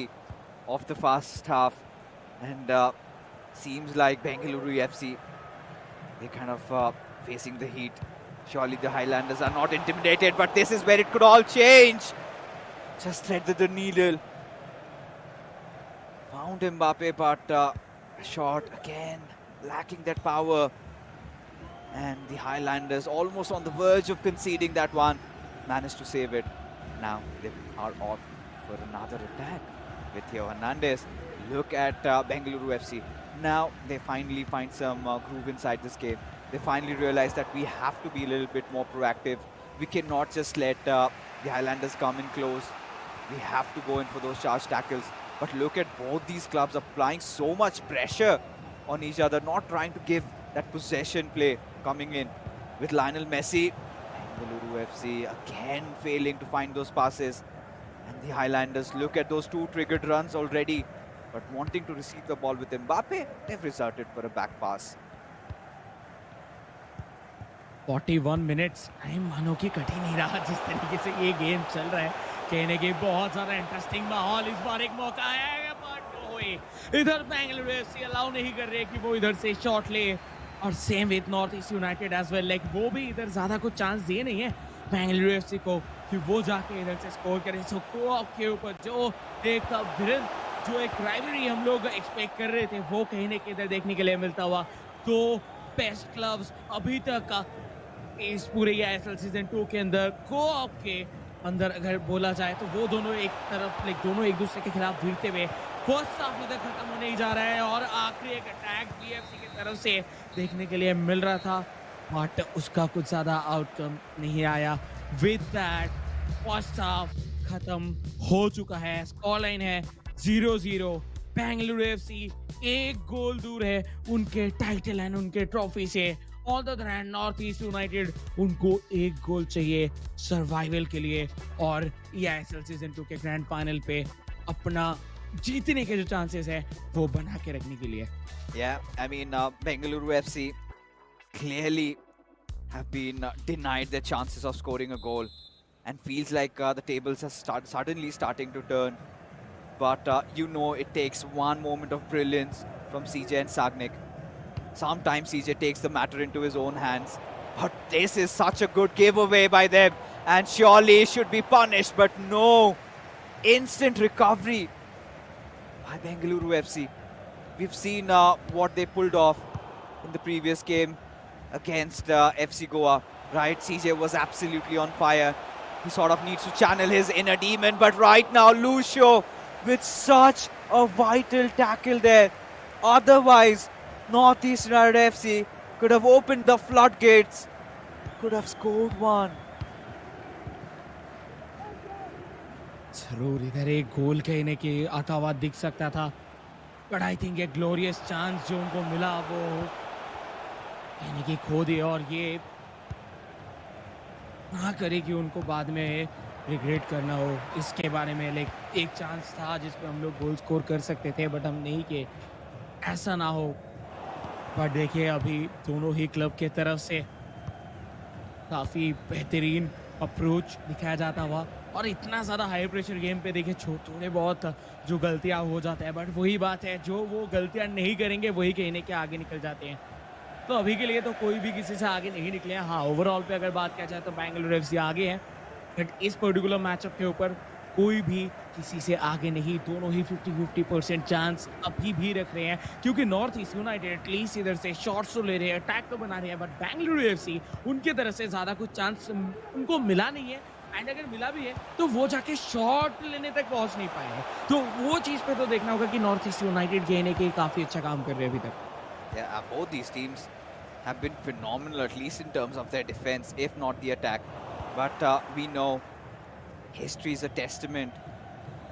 of the first half. And seems like Bengaluru FC, they're kind of facing the heat. Surely the Highlanders are not intimidated, but this is where it could all change. Just threaded the needle. Found Mbappe, but shot again, lacking that power. And the Highlanders almost on the verge of conceding that one. Managed to save it. Now they are off for another attack with Theo Hernandez. Look at Bengaluru FC. Now they finally find some groove inside this game. They finally realize that we have to be a little bit more proactive. We cannot just let the Highlanders come in close. We have to go in for those charge tackles. But look at both these clubs applying so much pressure on each other, not trying to give that possession play coming in with Lionel Messi. Bengaluru FC again failing to find those passes. And the Highlanders, look at those two triggered runs already. But wanting to receive the ball with Mbappe, they've resorted for a back pass. 41 minutes time मानो कि cut ही नहीं रहा जिस तरीके से ये game चल रहा है। कहने के बहुत ज़्यादा इंटरेस्टिंग माहौल, इस बार एक मौका आया है बट नो वे। इधर बेंगलुरु एफसी अलाउ नहीं कर रहे कि वो इधर से शॉट ले, और same with North East United as well, like वो भी इधर ज़्यादा कुछ चांस दिए नहीं है बेंगलुरु एफसी को कि वो जाके इधर से स्कोर करे। सो कोऑप के ऊपर जो एक भिड़ंत, जो एक राइवलरी हम लोग एक्सपेक्ट कर रहे थे, वो कहीं ना कहीं इधर देखने के लिए मिलता हुआ। तो बेस्ट क्लब्स अभी तक का इस पूरे eISL सीजन 2 के अंदर कोऑप के अंदर अगर बोला जाए तो वो दोनों एक तरफ, लाइक दोनों एक दूसरे के खिलाफ भिड़ते हुए फर्स्ट हाफ इधर खत्म होने ही जा रहा है, और आखिरी एक अटैक बीएफसी की तरफ से देखने के लिए मिल रहा था बट उसका कुछ ज्यादा आउटकम नहीं आया। विद दैट फर्स्ट हाफ खत्म हो चुका है, स्कोर लाइन है 0-0। बेंगलुरु एफसी एक गोल दूर है उनके टाइटल एंड उनके ट्रॉफी से। On the other hand north East United, उनको एक गोल चाहिए सर्वाइवल के लिए और eISL सीजन 2 के ग्रैंड फाइनल पे अपना जीतने के जो चांसेस है वो बना के रखने के लिए। Yeah, I mean, Bengaluru FC clearly have been denied their chances of scoring a goal, and feels like the tables are suddenly starting to turn. But you know, it takes one moment of brilliance from CJ and Sagnik. Sometimes CJ takes the matter into his own hands, but this is such a good giveaway by them, and surely should be punished, but no. Instant recovery by Bengaluru FC. We've seen what they pulled off in the previous game against FC Goa, right? CJ was absolutely on fire. He sort of needs to channel his inner demon, but right now Lucio with such a vital tackle there. Otherwise, Northeast United FC could have opened the floodgates, could have scored one. जरूर इधर एक गोल कहीं ना कहीं आता हुआ दिख सकता था, बट आई थिंक एक ग्लोरियस चांस जो उनको मिला वो कहने की खो दिया, और ये ना करे कि उनको बाद में रिग्रेट करना हो इसके बारे में। लाइक एक चांस था जिसपे हम लोग गोल स्कोर कर सकते थे बट हम नहीं किए, ऐसा ना हो। बट देखिए अभी दोनों ही क्लब के तरफ से काफ़ी बेहतरीन अप्रोच दिखाया जाता हुआ, और इतना ज़्यादा हाई प्रेशर गेम पे देखिए थोड़े बहुत जो गलतियां हो जाता है, बट वही बात है जो वो गलतियां नहीं करेंगे वही कहने के आगे निकल जाते हैं। तो अभी के लिए तो कोई भी किसी से आगे नहीं निकले हैं। हाँ, ओवरऑल पे अगर बात किया जाए तो बेंगलुरु एफसी आगे है, बट इस पर्टिकुलर मैचअप के ऊपर कोई भी किसी से आगे नहीं। दोनों ही 50-50% चांस अभी भी रख रहे हैं, क्योंकि नॉर्थ ईस्ट यूनाइटेड एटलीस्ट इधर से शॉट्स तो ले रहे हैं, अटैक तो बना रहे हैं, बट बेंगलुरु एफसी उनकी तरफ से ज़्यादा कुछ चांस उनको मिला नहीं है, एंड अगर मिला भी है तो वो जाके शॉट लेने तक पहुंच नहीं पाए हैं। तो वो चीज़ पे तो देखना होगा कि नॉर्थ ईस्ट यूनाइटेड कहने के काफ़ी अच्छा काम कर रहे हैं अभी तक। Yeah, both these teams have been phenomenal, at least in terms of their defense, if not the attack. But we know history is a testament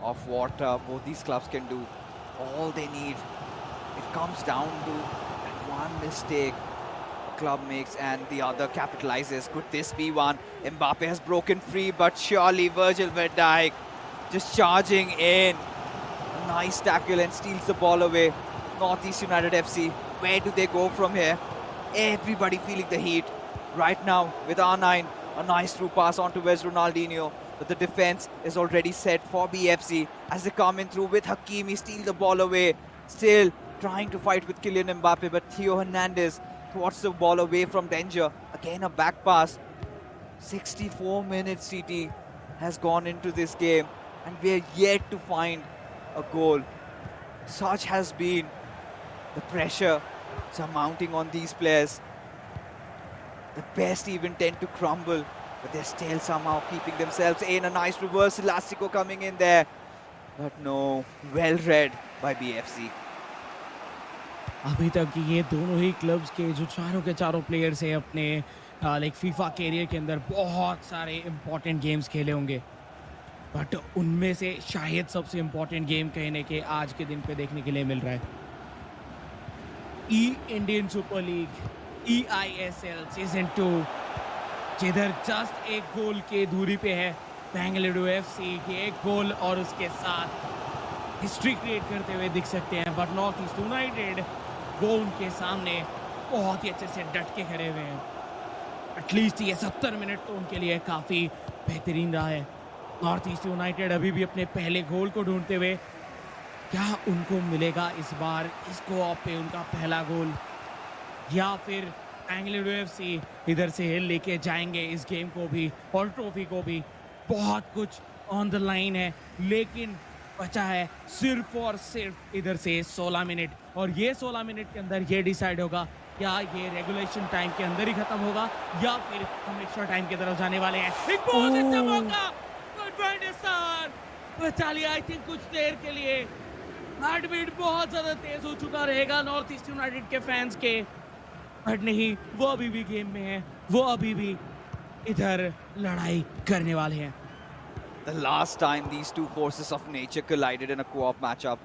of what both these clubs can do. All they need, it comes down to that one mistake a club makes and the other capitalizes. Could this be one? Mbappe has broken free, but surely Virgil van Dijk just charging in. A nice tackle and steals the ball away. Northeast United FC, where do they go from here? Everybody feeling the heat right now with R9. A nice through pass onto Wes Ronaldinho, but the defense is already set for BFC as they come in through with Hakimi, steal the ball away. Still trying to fight with Kylian Mbappe, but Theo Hernandez thwarts the ball away from danger. Again a back pass. 64 minutes CT has gone into this game and we're yet to find a goal. Such has been the pressure mounting on these players. The best even tend to crumble, but they're still somehow keeping themselves in. A nice reverse elastico coming in there, but no, well read by BFC. अभी तक ये दोनों ही clubs के जो चारों के चारों players हैं अपने लाइक फीफा कैरियर के अंदर बहुत सारे इंपॉर्टेंट गेम्स खेले होंगे, बट उनमें से शायद सबसे इंपॉर्टेंट गेम कहने के आज के दिन पे देखने के लिए मिल रहा है। Indian super league eISL season 2, जिधर जस्ट एक गोल के दूरी पे है बेंगलुरु एफसी के एक गोल, और उसके साथ हिस्ट्री क्रिएट करते हुए दिख सकते हैं। बट नॉर्थ ईस्ट यूनाइटेड वो उनके सामने बहुत ही अच्छे से डट के खड़े हुए हैं। एटलीस्ट ये 70 मिनट तो उनके लिए काफ़ी बेहतरीन रहा है। नॉर्थ ईस्ट यूनाइटेड अभी भी अपने पहले गोल को ढूंढते हुए, क्या उनको मिलेगा इस बार इस कोऑप पे उनका पहला गोल, या फिर बेंगलुरु एफसी इधर से लेके जाएंगे इस गेम को भी और ट्रॉफी को भी। बहुत कुछ ऑन द लाइन है, लेकिन बचा है सिर्फ और सिर्फ इधर से 16 मिनट, और ये 16 मिनट के अंदर ये डिसाइड होगा क्या ये रेगुलेशन टाइम के अंदर ही खत्म होगा या फिर हम एक्स्ट्रा टाइम की तरफ जाने वाले हैं। एक बहुत अच्छा मौका, गुड बाय सर, बचा लिया आई थिंक कुछ देर के लिए। हार्ट बीट बहुत ज्यादा तेज हो चुका रहेगा नॉर्थ ईस्ट यूनाइटेड के फैंस के, बट नहीं, वो अभी भी गेम में है, वो अभी भी इधर लड़ाई करने वाले हैं। The last time these two forces of nature collided in a co-op matchup,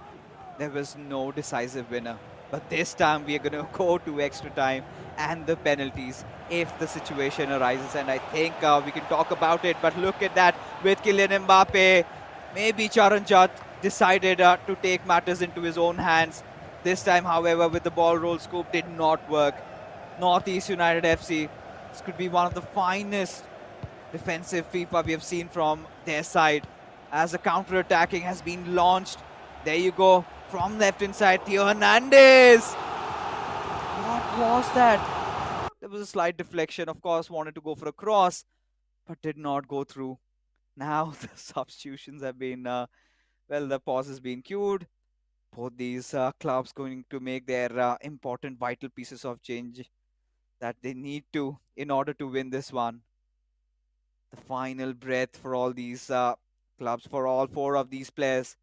there was no decisive winner. But this time we are going to go to extra time and the penalties if the situation arises. And I think we can talk about it. But look at that with Kylian Mbappe. Maybe Charanjit decided to take matters into his own hands. This time, however, with the ball roll scoop did not work. Northeast United FC, this could be one of the finest defensive FIFA we have seen from their side as the counter-attacking has been launched. There you go, from left inside, Theo Hernandez. What was that? There was a slight deflection, of course, wanted to go for a cross, but did not go through. Now the substitutions have been, well, the pause has been queued. Both these clubs going to make their important, vital pieces of change that they need to in order to win this one. The final breath for all these clubs, for all four of these players.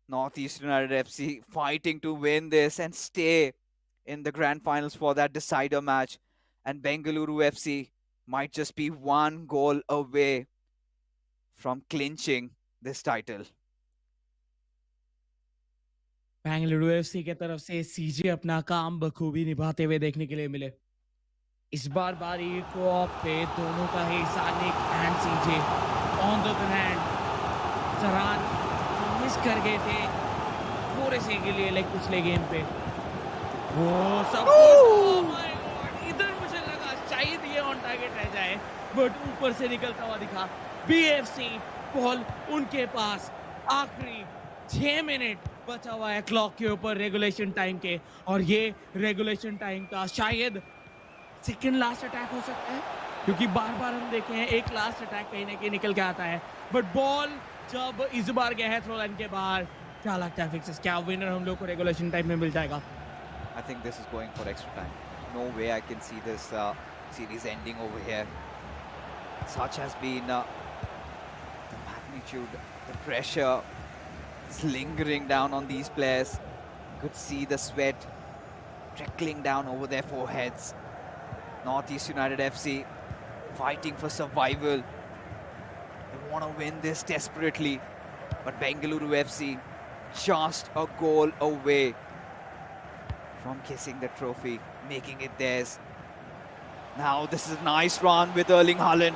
Northeast United FC fighting to win this and stay in the grand finals for that decider match. And Bengaluru FC might just be one goal away from clinching this title. Bengaluru FC के तरफ से सीजे अपना काम बखूबी निभाते हुए देखने के लिए मिले। इस बार बारी कोऑप पे दोनों का ही सानिक and CJ on the hand सरान मिस कर गए थे थोड़े से के लिए, लाइक पिछले गेम पे वो सब oh my God, इधर मुझे लगा शायद ये ऑन टारगेट रह जाए, बट ऊपर से निकलता हुआ दिखा बीएफसी। बॉल उनके पास, आखिरी 6 मिनट बचा हुआ है क्लॉक के ऊपर रेगुलेशन टाइम के, और ये रेगुलेशन टाइम का शायद सेकेंड लास्ट अटैक हो सकता है, क्योंकि बार बार हम देखे हैं एक लास्ट अटैक कहीं ना कहीं निकल के आता है, बट बॉल जब इस बार गया है थ्रो लाइन के बाहर, क्या लगता है फिक्सेस, क्या विनर हम लोग को रेगुलेशन टाइम में मिल जाएगा? I think this is going for extra time. No way I can see this series ending over here. Such has been the magnitude, the pressure is lingering down on these players. Could see the sweat trickling down over their foreheads. Northeast United FC fighting for survival. They want to win this desperately, but Bengaluru FC just a goal away from kissing the trophy, making it theirs. Now this is a nice run with Erling Haaland.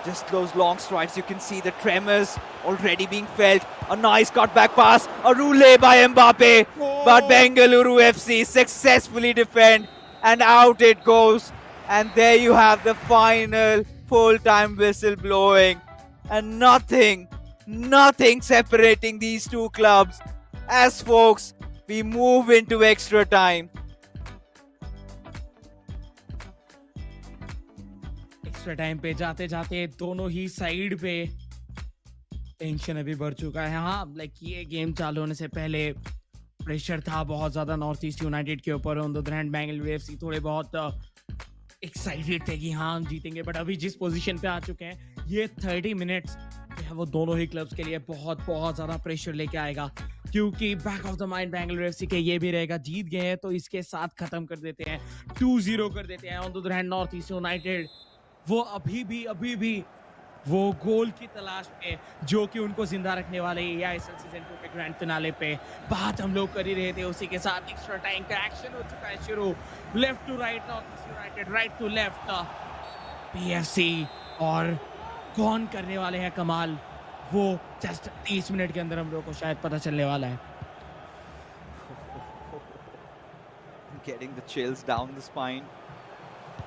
Just those long strides, you can see the tremors already being felt. A nice cutback pass, a roulé by Mbappe, but Bengaluru FC successfully defend, and out it goes. And there you have the final full-time whistle blowing, and nothing separating these two clubs as folks we move into extra time. Extra time पे जाते जाते दोनों ही side पे tension अभी बढ़ चुका है। हाँ, लाइक ये गेम चालू होने से पहले प्रेशर था बहुत ज्यादा नॉर्थ ईस्ट यूनाइटेड के ऊपर। On the hand Bengaluru FC थोड़े बहुत एक्साइटेड थे कि हाँ हम जीतेंगे, बट अभी जिस पोजीशन पे आ चुके हैं ये 30 मिनट्स वो दोनों ही क्लब्स के लिए बहुत बहुत ज़्यादा प्रेशर लेके आएगा, क्योंकि back of the mind Bengaluru FC के ये भी रहेगा जीत गए हैं तो इसके साथ खत्म कर देते हैं, 2-0 कर देते हैं। On the hand north East United वो अभी भी वो गोल की तलाश में जो कि उनको जिंदा रखने वाले eISL सीजन 2 के ग्रैंड फिनाले पे बात हम लोग कर ही रहे थे। उसी के साथ एक्स्ट्रा टाइम का एक्शन हो चुका है शुरू, left to right North East United, right to left PFC, और कौन करने वाले हैं कमाल वो जस्ट 30 मिनट के अंदर हम लोग को शायद पता चलने वाला है। Getting the chills down the spine.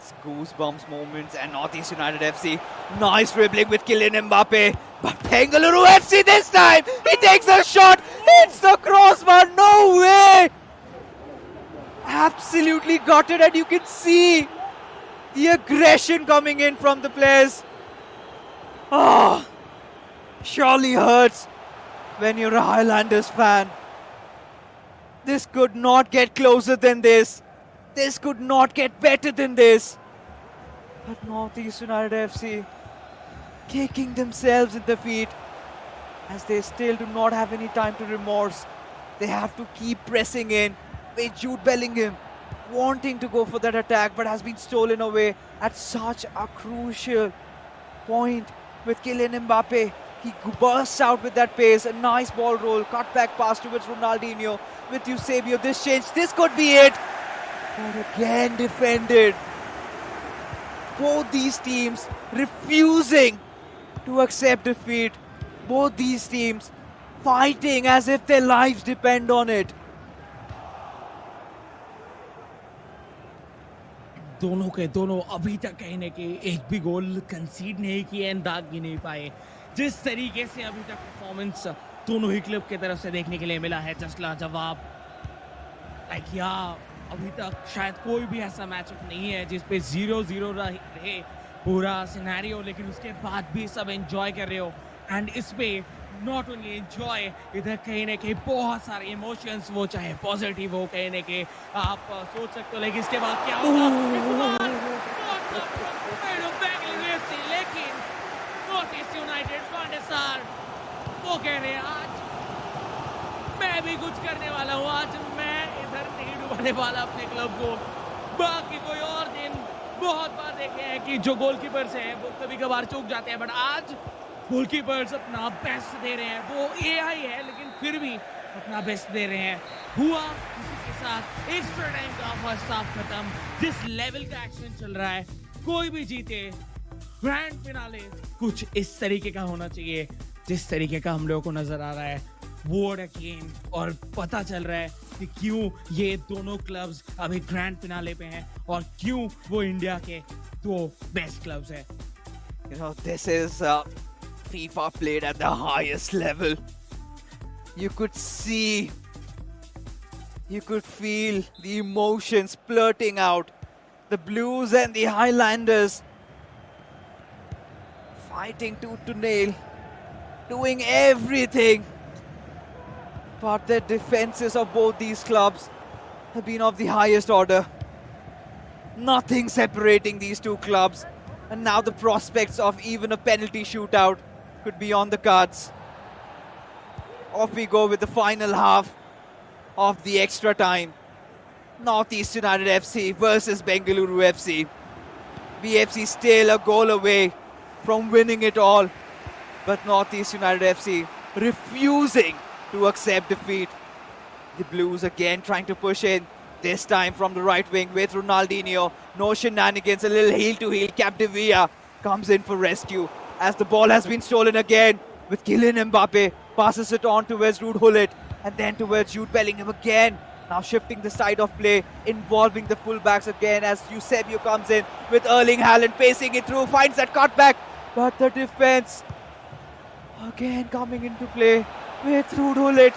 It's goosebumps moments, and Northeast United FC, nice dribbling with Kylian Mbappe. But Bengaluru FC this time, he takes a shot, hits the crossbar, no way! Absolutely gutted, and you can see the aggression coming in from the players. Oh, surely hurts when you're a Highlanders fan. This could not get closer than this. This could not get better than this. But Northeast United FC kicking themselves in the feet as they still do not have any time to remorse. They have to keep pressing in with Jude Bellingham wanting to go for that attack but has been stolen away at such a crucial point with Kylian Mbappe. He bursts out with that pace, a nice ball roll, cut back pass towards Ronaldinho with Eusebio. This could be it. But again defended. Both these teams refusing to accept defeat. Both these teams fighting as if their lives depend on it. दोनों के दोनों अभी तक कहीं ना कहीं एक भी गोल कंसीड नहीं किए एंड दाग भी नहीं पाए. जिस तरीके से अभी तक परफॉर्मेंस दोनों ही क्लब की तरफ से देखने के लिए मिला है, जस्ट लाजवाब. लाइक या अभी तक शायद कोई भी ऐसा मैचअप नहीं है जिस पे 0-0 रहे पूरा सिनेरियो, लेकिन उसके बाद भी सब एंजॉय कर रहे हो. एंड इस पे नॉट ओनली एंजॉय, इधर कहीं ना कहीं बहुत सारे इमोशंस, वो चाहे पॉजिटिव हो, कहीं ना कहीं आप सोच सकते हो लेकिन इसके बाद क्या होगा. लेकिन नॉर्थ यूनाइटेड पांडेसर वो कह रहे हैं आज मैं भी कुछ करने वाला हूँ, आज मैं इधर नहीं डुबाने वाला अपने क्लब को. बाकी कोई और दिन बहुत बार देखे हैं कि जो गोलकीपर्स हैं वो कभी कभार चूक जाते हैं, बट आज गोलकीपर्स अपना बेस्ट दे रहे हैं. वो एआई है लेकिन फिर भी अपना बेस्ट दे रहे हैं. हुआ किसी के साथ एक्स्ट्रा टाइम का फर्स्ट हाफ खत्म. जिस लेवल का एक्शन चल रहा है, कोई भी जीते ग्रैंड फिनाले कुछ इस तरीके का होना चाहिए जिस तरीके का हम लोगों को नजर आ रहा है. What a game. और पता चल रहा है कि क्यों ये दोनों क्लब्स अभी ग्रैंड फिनाले पे हैं और क्यों वो इंडिया के दो बेस्ट क्लब्स हैं. You know, this is FIFA played at the highest level. You could see, you could feel the emotions splurting out. The Blues and the Highlanders fighting tooth to nail, doing everything. But the defenses of both these clubs have been of the highest order. Nothing separating these two clubs. And now the prospects of even a penalty shootout could be on the cards. Off we go with the final half of the extra time. Northeast United FC versus Bengaluru FC. BFC still a goal away from winning it all. But Northeast United FC refusing to accept defeat. The Blues again trying to push in. This time from the right wing with Ronaldinho. No shenanigans, a little heel-to-heel. Capdevilla comes in for rescue as the ball has been stolen again with Kylian Mbappe. Passes it on towards Ruud Gullit and then towards Jude Bellingham again. Now shifting the side of play, involving the fullbacks again as Eusebio comes in with Erling Haaland pacing it through, finds that cutback. But the defense again coming into play with Ruud Gullit.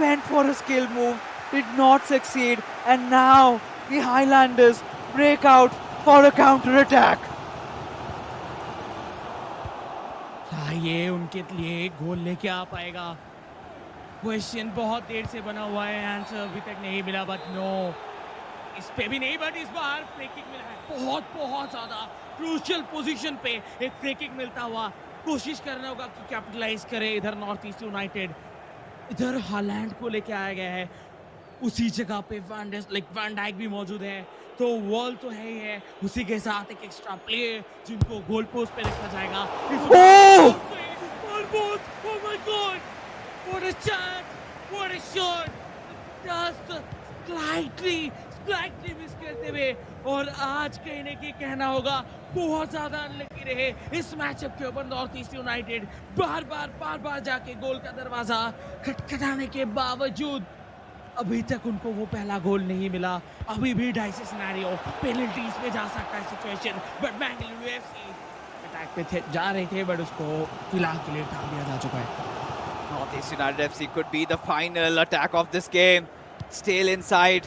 Went for a skill move, did not succeed, and now the Highlanders break out for a counter-attack. क्या ये उनके लिए गोल लेके आ पाएगा? Question बहुत देर से बना हुआ है, आंसर अभी तक नहीं मिला. बट नो, इस पे भी नहीं, बट इस बार फ्री किक मिला है. बहुत ज्यादा क्रूशियल पोजीशन पे एक फ्री किक मिलता हुआ. कोशिश करना होगा कि कैपिटलाइज करे इधर नॉर्थ ईस्ट यूनाइटेड. इधर हालैंड को लेके आया गया है, उसी जगह पे वैन डाइक भी मौजूद है, तो वॉल तो है ही है. उसी के साथ एक एक्स्ट्रा प्लेयर जिनको गोल पोस्ट पे रखा जाएगा. Oh my God! What a chance! What a shot! Just slightly miss करते हुए. और आज कहीं ना कहीं कहना होगा बहुत ज्यादा अनलकी रहे इस मैचअप के ऊपर नॉर्थ ईस्ट यूनाइटेड. बार बार जाके गोल का दरवाजा खटखटाने के बावजूद अभी तक उनको वो पहला गोल नहीं मिला। अभी भी डाइसी सिनेरियो, पेनल्टीज पे जा सकता है situation, but Bengaluru FC attack पे जा रहे थे, बट उसको फिलहाल के लिए टाल दिया जा चुका है। Northeast United FC could be the final attack of this game. Still inside.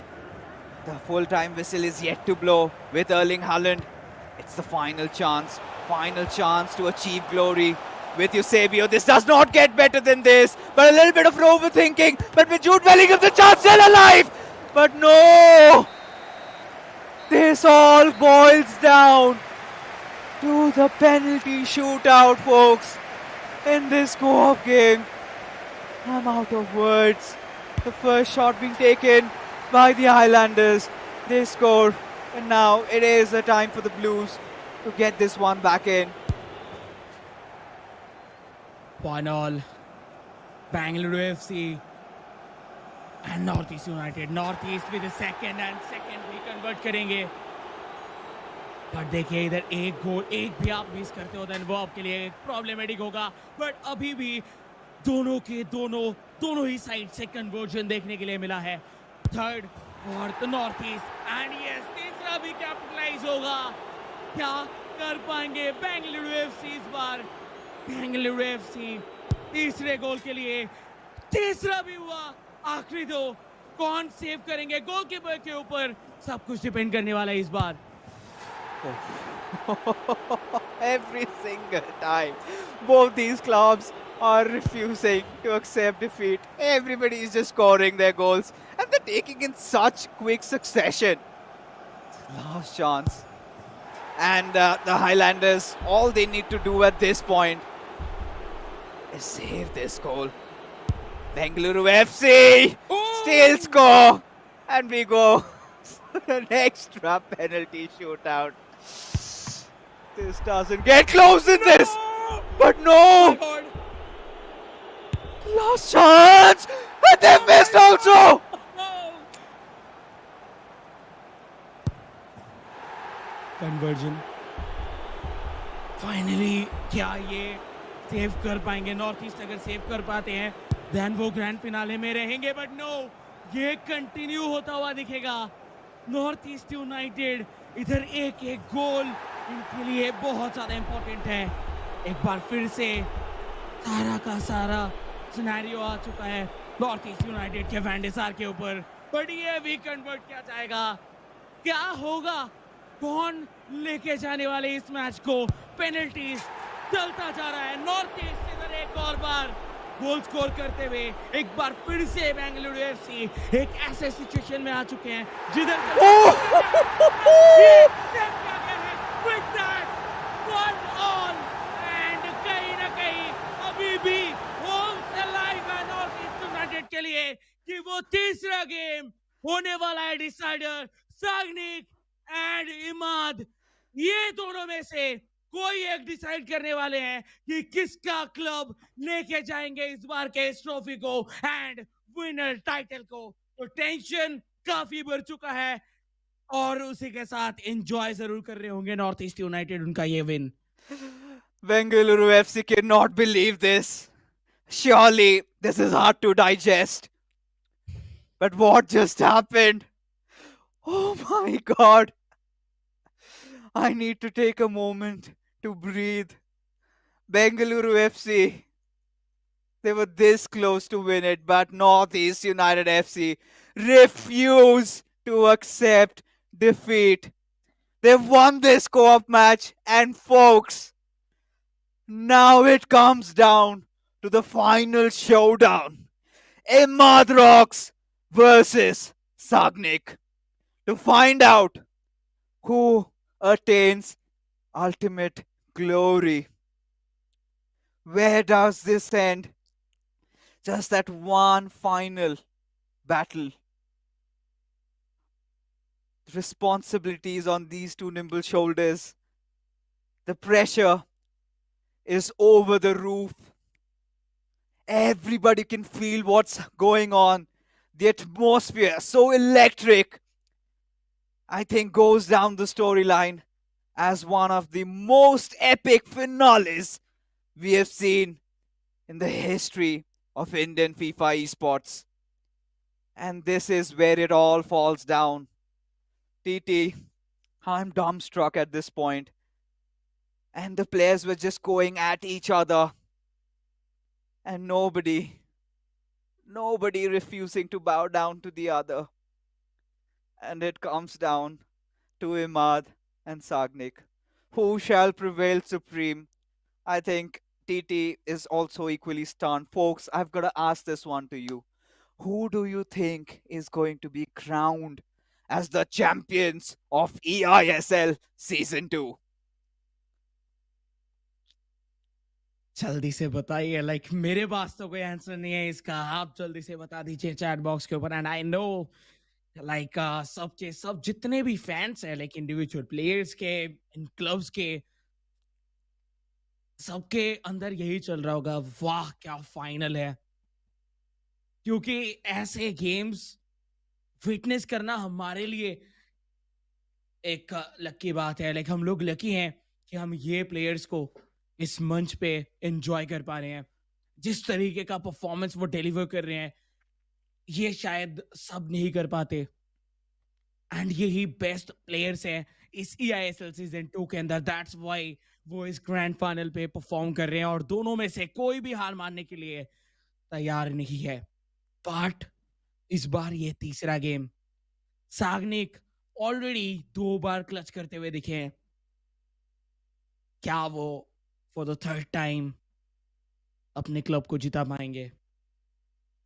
The full-time whistle is yet to blow with Erling Haaland. It's the final chance to achieve glory with Eusebio. This does not get better than this, but a little bit of overthinking. But with Jude Bellingham, the chance still alive. But no, this all boils down to the penalty shootout, folks. In this co-op game, I'm out of words. The first shot being taken by the Highlanders. They score, and now it is the time for the Blues to get this one back in. 1-all. Bengaluru FC and Northeast United. Northeast with the second भी convert करेंगे। But देखिए इधर एक गोल एक भी आप miss करते हो देन वो आपके लिए प्रॉब्लमेटिक होगा। बट अभी भी दोनों ही साइड से कन्वर्जन देखने के लिए मिला है। Third for the north east and yes तीसरा भी कैपिटलाइज होगा। क्या कर पाएंगे बेंगलुरु एफसी इस बार? बेंगलुरु एफसी तीसरे गोल के लिए, तीसरा भी हुआ, आखिरी दो कौन सेव करेंगे गोलकीपर के ऊपर सब कुछ डिपेंड करने वाला है इस बार। Every single time, both these clubs are refusing to accept defeat. Everybody is just scoring their goals and they're taking in such quick succession. Last chance. And the Highlanders, all they need to do at this point is save this goal. Bengaluru FC still score. And we go an extra penalty shootout. This doesn't get close in this. But no! Last chance! And they missed also! Conversion finally क्या ये save कर पाएंगे? North east अगर save कर पाते हैं then वो grand finale में रहेंगे, बट नो, ये कंटिन्यू होता हुआ दिखेगा। नॉर्थ ईस्ट यूनाइटेड इधर एक गोल इनके लिए बहुत ज़्यादा इंपॉर्टेंट है। एक बार फिर से सारा का सारा सिनेरियो आ चुका है नॉर्थ ईस्ट यूनाइटेड के वैंडेसार के ऊपर, बट ये भी कन्वर्ट किया जाएगा। क्या होगा? कौन लेके जाने वाले इस मैच को? पेनल्टीज चलता जा रहा है। नॉर्थ ईस्ट इधर एक और बार गोल स्कोर करते हुए एक बार फिर से बेंगलुरु एफसी एक ऐसे सिचुएशन में आ चुके हैं जिधर कहीं ना कहीं अभी भी होम्स अलाइव है नॉर्थ ईस्ट यूनाइटेड के लिए कि वो तीसरा गेम होने वाला है डिसाइडर। सागनिक एंड इमाद, ये दोनों में से कोई एक डिसाइड करने वाले हैं कि किसका क्लब लेके जाएंगे इस बार के इस ट्रॉफी को एंड विनर टाइटल को। तो टेंशन काफी बढ़ चुका है और उसी के साथ एंजॉय जरूर कर रहे होंगे नॉर्थ ईस्ट यूनाइटेड उनका ये win. Bengaluru FC cannot believe this. Surely this is hard to digest. But what just happened? Oh my God. I need to take a moment to breathe. Bengaluru FC, they were this close to win it, but Northeast United FC refuse to accept defeat. They've won this co-op match, and folks, now it comes down to the final showdown. Imad Rocks versus Sagnik. To find out who attains ultimate glory. Where does this end? Just that one final battle. Responsibilities on these two nimble shoulders. The pressure is over the roof. Everybody can feel what's going on. The atmosphere, so electric, I think goes down the storyline as one of the most epic finales we have seen in the history of Indian FIFA esports. And this is where it all falls down. TT, I'm dumbstruck at this point. And the players were just going at each other. And nobody refusing to bow down to the other. And it comes down to Imad and Sagnik. Who shall prevail supreme? I think TT is also equally stunned. Folks, I've got to ask this one to you. Who do you think is going to be crowned as the champions of eISL Season 2? जल्दी से बताइए, like मेरे पास तो कोई answer नहीं है इसका, आप जल्दी से बता दीजिए चैट बॉक्स के ऊपर. एंड आई नो लाइक सबके सब जितने भी फैंस हैं, लाइक इंडिविजुअल प्लेयर्स के, इन क्लब्स के, सबके अंदर यही चल रहा होगा, वाह क्या फाइनल है. क्योंकि ऐसे गेम्स विटनेस करना हमारे लिए एक लकी बात है. लाइक हम लोग लकी हैं कि हम ये प्लेयर्स को इस मंच पे एंजॉय कर पा रहे हैं. जिस तरीके का परफॉर्मेंस वो डिलीवर कर रहे हैं, ये शायद सब नहीं कर पाते. एंड यही बेस्ट प्लेयर्स हैं इस EISL सीजन 2 के अंदर. दैट्स व्हाई वो इस ग्रैंड फाइनल पे परफॉर्म कर रहे हैं और दोनों में से कोई भी हार मानने के लिए तैयार नहीं है. बट इस बार ये तीसरा गेम, साग्निक ऑलरेडी 2 बार क्लच करते हुए दिखे हैं. क्या वो फॉर द थर्ड टाइम अपने क्लब को जिता पाएंगे?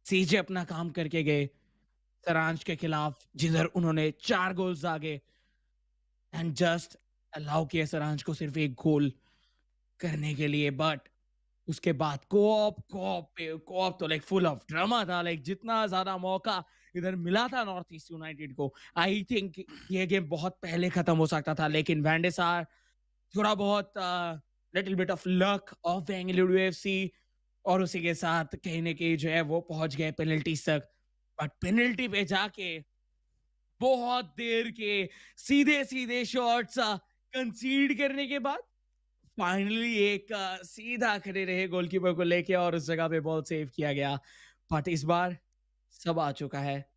सीजे अपना काम करके गए सरांश के खिलाफ, जिधर उन्होंने 4 गोल्स दागे एंड जस्ट अलाउ किया सरांश को सिर्फ एक गोल करने के लिए. बट उसके बाद कोऑप तो लाइक फुल ऑफ ड्रामा था. लाइक जितना ज्यादा मौका इधर मिला था नॉर्थ ईस्ट यूनाइटेड को, आई थिंक ये गेम बहुत पहले खत्म हो सकता था. लेकिन वैंडेसार थोड़ा बहुत little bit of luck of Bengaluru FC, और उसी के साथ कहीं ना कहीं जो है वो पहुंच गए पेनल्टीज तक. बट पेनल्टी पे जाके बहुत देर के सीधे सीधे शॉट्स कंसीड करने के बाद फाइनली एक सीधा खड़े रहे गोलकीपर को लेके और उस जगह पे बॉल सेव किया गया. बट इस बार सब आ चुका है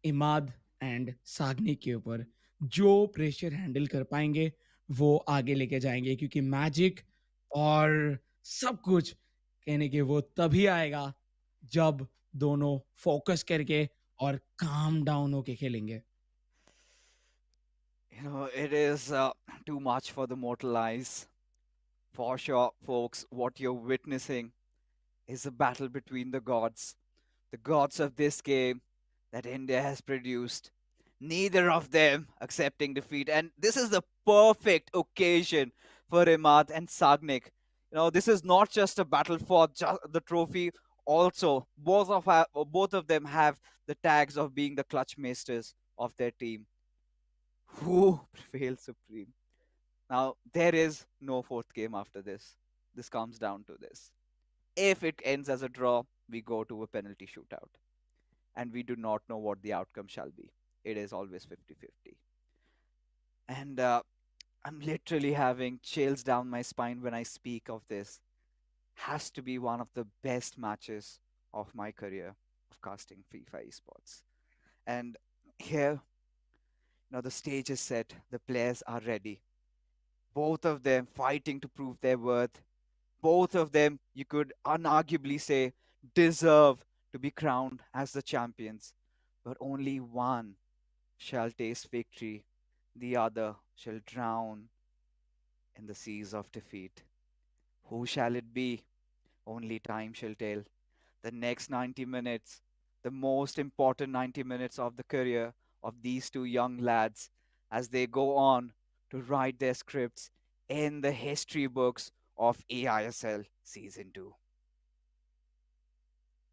इमाद एंड सागनी के ऊपर. जो प्रेशर हैंडल कर पाएंगे वो आगे लेके जाएंगे, क्योंकि मैजिक और सब कुछ कहने के वो तभी आएगा जब दोनों फोकस करके और काम डाउन होके खेलेंगे. You know, it is too much for the mortal eyes. For sure, folks, what you're witnessing is a battle between the gods of this game that India has produced. Neither of them accepting defeat. And this is the perfect occasion for Imad and Sagnik. You know, this is not just a battle for the trophy. Also, both of them have the tags of being the clutch masters of their team. Who prevails supreme? Now, there is no fourth game after this. This comes down to this. If it ends as a draw, we go to a penalty shootout. And we do not know what the outcome shall be. It is always 50-50. And I'm literally having chills down my spine when I speak of this. Has to be one of the best matches of my career of casting FIFA esports. And here, the stage is set, the players are ready. Both of them fighting to prove their worth. Both of them, you could unarguably say, deserve to be crowned as the champions. But only one shall taste victory, the other shall drown in the seas of defeat. Who shall it be? Only time shall tell. The next 90 minutes, the most important 90 minutes of the career of these two young lads, as they go on to write their scripts in the history books of eISL Season 2.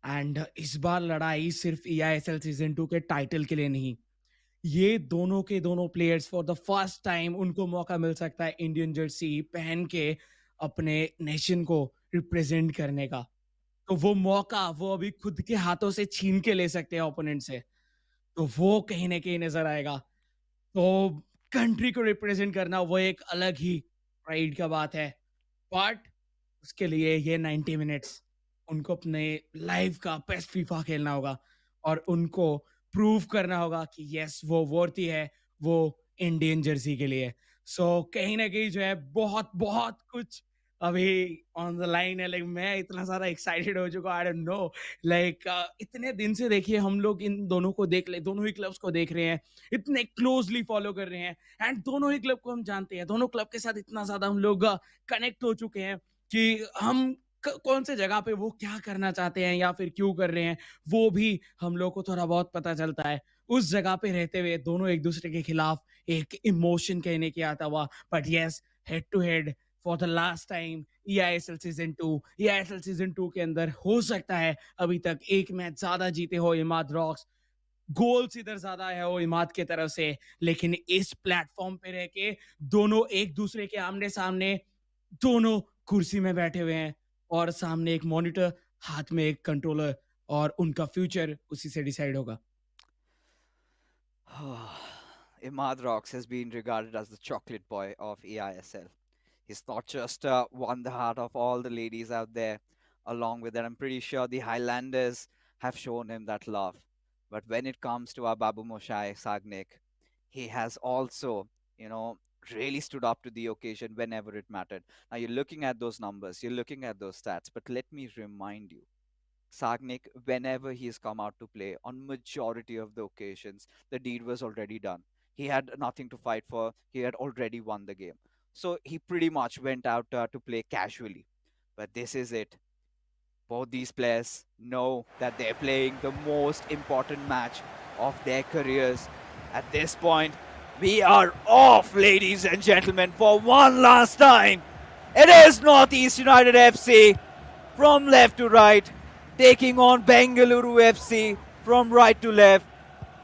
And इस बार लड़ाई सिर्फ EISL season 2 के title के लिए नहीं, ये दोनों के दोनों players for the first time उनको मौका मिल सकता है इंडियन जर्सी पहन के अपने नेशन को रिप्रेजेंट करने का. तो वो मौका वो अभी खुद के हाथों से छीन के ले सकते हैं ओपोनेंट से. तो वो कहीं ना कहीं नजर आएगा. तो कंट्री को रिप्रेजेंट करना वो एक अलग ही प्राइड का बात है. बट उसके लिए ये 90 मिनट्स उनको अपने लाइफ का बेस्ट फीफा खेलना होगा. और उनको प्रूव करना होगा कि यस वो वर्थी है वो इंडियन जर्सी के लिए। सो कहीं ना कहीं जो है बहुत बहुत कुछ अभी ऑन द लाइन है। लाइक मैं इतना सारा एक्साइटेड हो चुका, आई डोंट नो। लाइक इतने दिन से देखिए हम लोग इन दोनों को देख ले, दोनों ही क्लब्स को देख रहे हैं, इतने क्लोजली फॉलो कर रहे हैं, एंड दोनों ही क्लब को हम जानते हैं, दोनों क्लब के साथ इतना ज्यादा हम लोग कनेक्ट हो चुके हैं कि हम कौन से जगह पे वो क्या करना चाहते हैं या फिर क्यों कर रहे हैं वो भी हम लोग को थोड़ा बहुत पता चलता है। उस जगह पे रहते हुए दोनों एक दूसरे के खिलाफ एक इमोशन कहने के आता हुआ, but yes head to head for the last time EISL season 2। EISL season 2 के अंदर हो सकता है अभी तक एक मैच ज्यादा जीते हो इमाद रॉक्स, गोल्स इधर ज्यादा है वो इमाद के तरफ से, लेकिन इस प्लेटफॉर्म पे रह के दोनों एक दूसरे के आमने सामने, दोनों कुर्सी में बैठे हुए हैं और सामने एक मॉनिटर, हाथ में एक कंट्रोलर, और उनका फ्यूचर उसी से डिसाइड होगा। Imad Rocks has been regarded as the chocolate boy of eISL. He's not just won the heart of all the ladies out there. Along with that, I'm pretty sure the Highlanders have shown him that love. But when it comes to our Babu Moshai Sagnik, he has also, really stood up to the occasion whenever it mattered. Now you're looking at those numbers, you're looking at those stats, but let me remind you, Sagnik, whenever he's come out to play, on majority of the occasions, the deed was already done. He had nothing to fight for. He had already won the game. So he pretty much went out to play casually. But this is it. Both these players know that they're playing the most important match of their careers. At this point, we are off, ladies and gentlemen, for one last time. It is Northeast United FC from left to right, taking on Bengaluru FC from right to left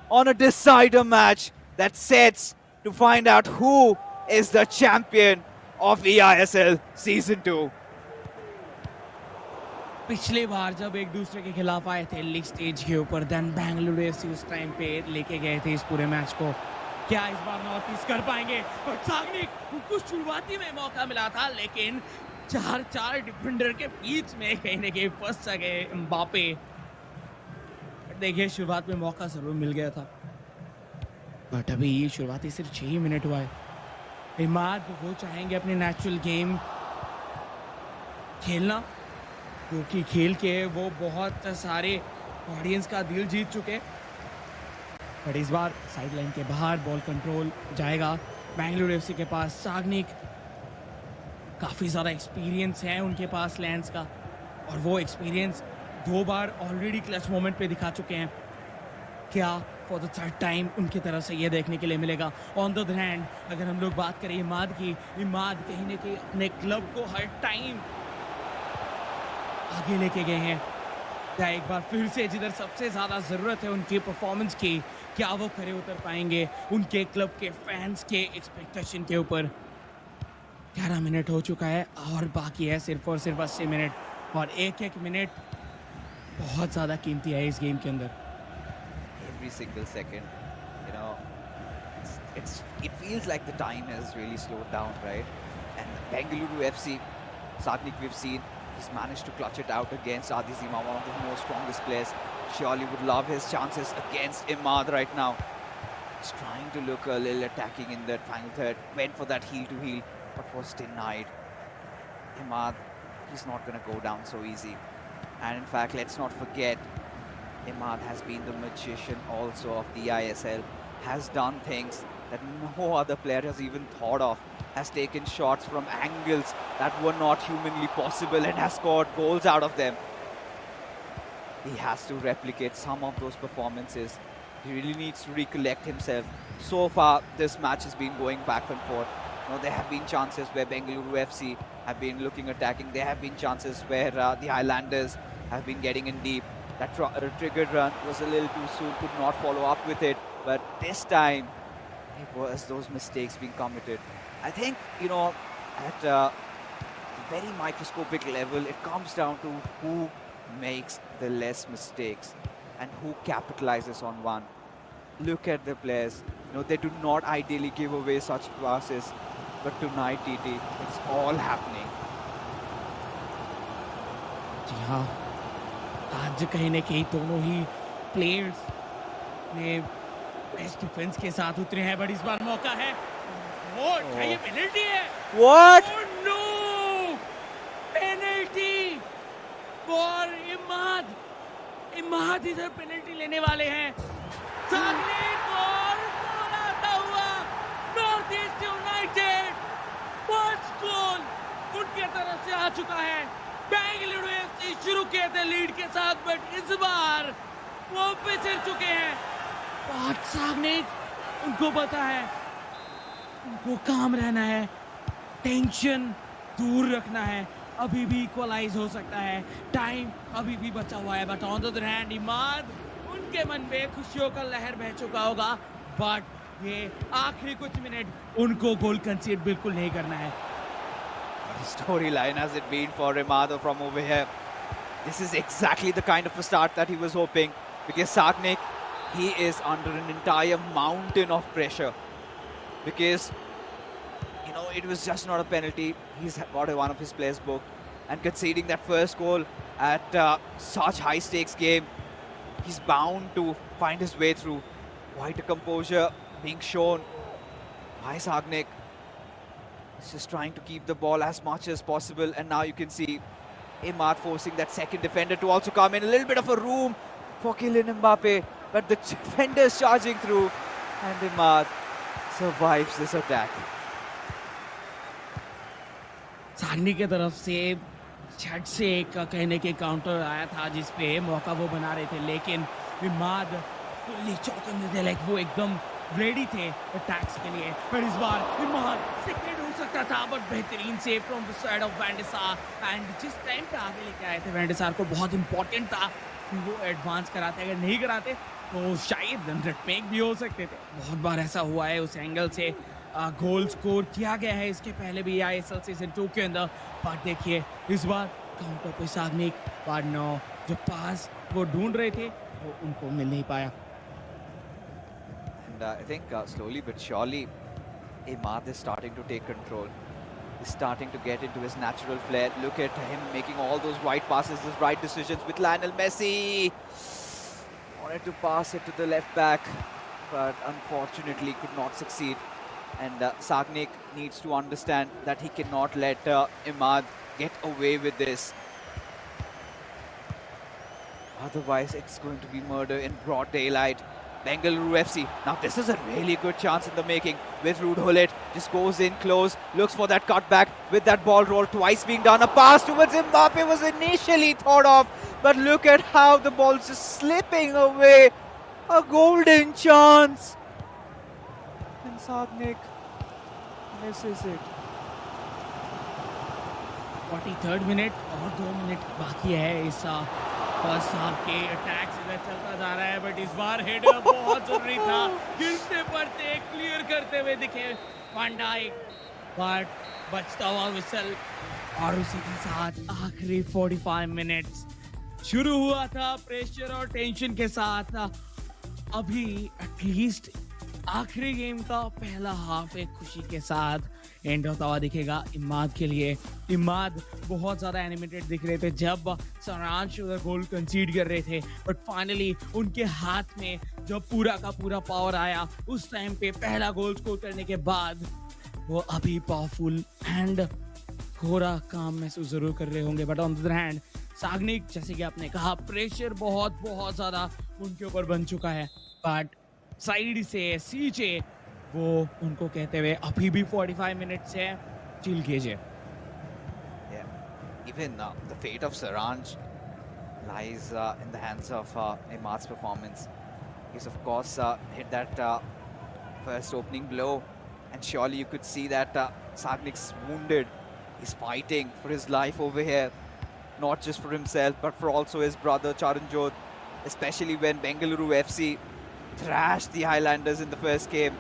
on a decider match that sets to find out who is the champion of eISL Season 2. पिछली बार जब एक दूसरे के खिलाफ आए थे league stage के ऊपर, देन बेंगलुरु एफसी उस टाइम पे लेके गए थे इस पूरे मैच को। क्या इस बार नॉर्थ ईस्ट कर पाएंगे? और सागनिक को शुरुआती में मौका मिला था, लेकिन चार डिफेंडर के बीच में कहीं ना कहीं फंस गए एम्बापे। देखिए शुरुआत में मौका जरूर मिल गया था, बट अभी शुरुआती सिर्फ 6 मिनट हुआ है। इमाद वो चाहेंगे अपने नेचुरल गेम खेलना, क्योंकि खेल के वो बहुत सारे ऑडियंस का दिल जीत चुके। बट इस बार साइडलाइन के बाहर बॉल कंट्रोल जाएगा बेंगलुरु एफसी के पास। सागनिक काफ़ी ज़्यादा एक्सपीरियंस है उनके पास लैंड्स का, और वो एक्सपीरियंस 2 बार ऑलरेडी क्लच मोमेंट पे दिखा चुके हैं। क्या फॉर द थर्ड टाइम उनकी तरफ से ये देखने के लिए मिलेगा? ऑन द अदर हैंड अगर हम लोग बात करें इमाद की, इमाद कहीं ना कहीं अपने क्लब को हर टाइम आगे लेके गए हैं। क्या एक बार फिर से जिधर सबसे ज़्यादा ज़रूरत है उनकी परफॉर्मेंस की, क्या वो खरे उतर पाएंगे उनके क्लब के फैंस के एक्सपेक्टेशन के ऊपर? 11 मिनट हो चुका है और बाकी है सिर्फ और सिर्फ 80 मिनट, और एक मिनट बहुत ज़्यादा कीमती है इस गेम के अंदर। Every single second, it feels like the time has really slowed down, right? And Bengaluru FC, Sagnik, we've seen he's managed to clutch it out against Adi Zima, one of the most strongest players. Surely would love his chances against Imad right now. He's trying to look a little attacking in that final third, went for that heel to heel, but was denied. Imad, he's not going to go down so easy. And in fact, let's not forget, Imad has been the magician also of the ISL, has done things that no other player has even thought of, has taken shots from angles that were not humanly possible and has scored goals out of them. He has to replicate some of those performances. He really needs to recollect himself. So far, this match has been going back and forth. There have been chances where Bengaluru FC have been looking attacking. There have been chances where the Highlanders have been getting in deep. That triggered run was a little too soon, could not follow up with it. But this time, it was those mistakes being committed. I think, at a very microscopic level, it comes down to who makes the less mistakes and who capitalizes on one. Look at the players. They do not ideally give away such passes. But tonight, TT, it's all happening. जी हाँ, आज कहीं ना कहीं दोनों ही players ने best defence के साथ उतरे हैं, बट इस बार मौका है। वो क्या ये पेनल्टी है? What? Oh no! Penalty for Imad. Imad इधर पेनल्टी लेने वाले हैं। सागनिक और गोल आता हुआ north East United first goal उनके तरफ से आ चुका है। बेंगलुरु एफसी शुरू किए थे लीड के साथ, बट इस बार वो पिछड़ चुके हैं। बहुत सागनिक उनको पता है, उनको काम रहना है, टेंशन दूर रखना है। अभी भी इक्वलाइज हो सकता है, टाइम अभी भी बचा हुआ है, but on the other hand Imad उनके मन में खुशियों का लहर बह चुका होगा, बट ये आखिरी कुछ मिनट उनको गोल कंसीड बिल्कुल नहीं करना है। What a storyline has it been for Imad from over here. This is exactly the kind of a start that he was hoping, because Sagnik, he is under an entire mountain of pressure, because it was just not a penalty. He's got one of his players booked, and conceding that first goal at such high stakes game, he's bound to find his way through. Quite a composure being shown by Sagnik. He's just trying to keep the ball as much as possible, and now you can see Imad forcing that second defender to also come in. A little bit of a room for Kylian Mbappe, but the defenders charging through, and Imad survives this attack. सागनी की तरफ से झट से एक कहने के counter आया था, जिसपे मौका वो बना रहे थे, लेकिन इमाद फुल्ली चौकन्ने थे, लाइक वो एकदम रेडी थे अटैक्स के लिए। पर इस बार इमाद सेकंड हो सकता था, बट बेहतरीन save from the side of Van der Sar, and जिस टाइम पे आगे लेके आए थे वैंडेसार को, बहुत इंपॉर्टेंट था कि वो एडवांस कराते। अगर नहीं कराते तो शायद रन मेक भी हो सकते थे। बहुत बार ऐसा हुआ है, उस एंगल से गोल स्कोर किया गया है इसके पहले भी eISL सीजन 2 के अंदर। पर देखिए इस बार काउंटर पे सागनिक, पर नो, जो पास वो ढूंढ रहे थे वो उनको मिल नहीं पाया। And I think slowly but surely, Imad is starting to take control. He's starting to get into his natural flair. Look at him making all those right passes, those right decisions with Lionel Messi. Wanted to pass it to the left back, but unfortunately could not succeed. And Sagnik needs to understand that he cannot let Imad get away with this. Otherwise, it's going to be murder in broad daylight. Bengaluru FC. Now, this is a really good chance in the making with Ruud Gullit. Just goes in close, looks for that cutback with that ball roll twice being done. A pass towards Mbappe was initially thought of, but look at how the ball's just slipping away. A golden chance. And Sagnik misses it. 43rd minute और 2 minute बाकी है इस first half के। Attacks इधर चलता जा रहा है, बट इस बार हेडर बहुत जरूरी था। गिरते पड़ते क्लियर करते हुए दिखे वैन डाइक, बट बचता हुआ विसल। और उसी के साथ आखिरी 45 मिनट्स शुरू हुआ था प्रेशर और टेंशन के साथ। अभी एटलीस्ट आखिरी गेम का पहला हाफ एक खुशी के साथ एंड होता हुआ दिखेगा इमाद के लिए। इमाद बहुत ज़्यादा एनिमेटेड दिख रहे थे जब सारांश गोल कंसीड कर रहे थे, बट फाइनली उनके हाथ में जब पूरा का पूरा पावर आया उस टाइम पे पहला गोल स्कोर करने के बाद वो अभी पावरफुल एंड थोड़ा काम महसूस जरूर कर रहे होंगे। But on the other hand Sagnik, जैसे कि आपने कहा, प्रेशर बहुत ज़्यादा उनके ऊपर बन चुका है, बट साइड से सीजे वो उनको कहते हुए अभी भी 45 मिनट्स है, चिल कीजिए। Even the fate of Saranj lies in the hands of Imad's performance. He's of course hit that first opening blow, and surely you could see that Sagnik's wounded. He's fighting for his life over here, not just for himself but for also his brother Charanjot, especially when Bengaluru FC thrashed the Highlanders in the first game.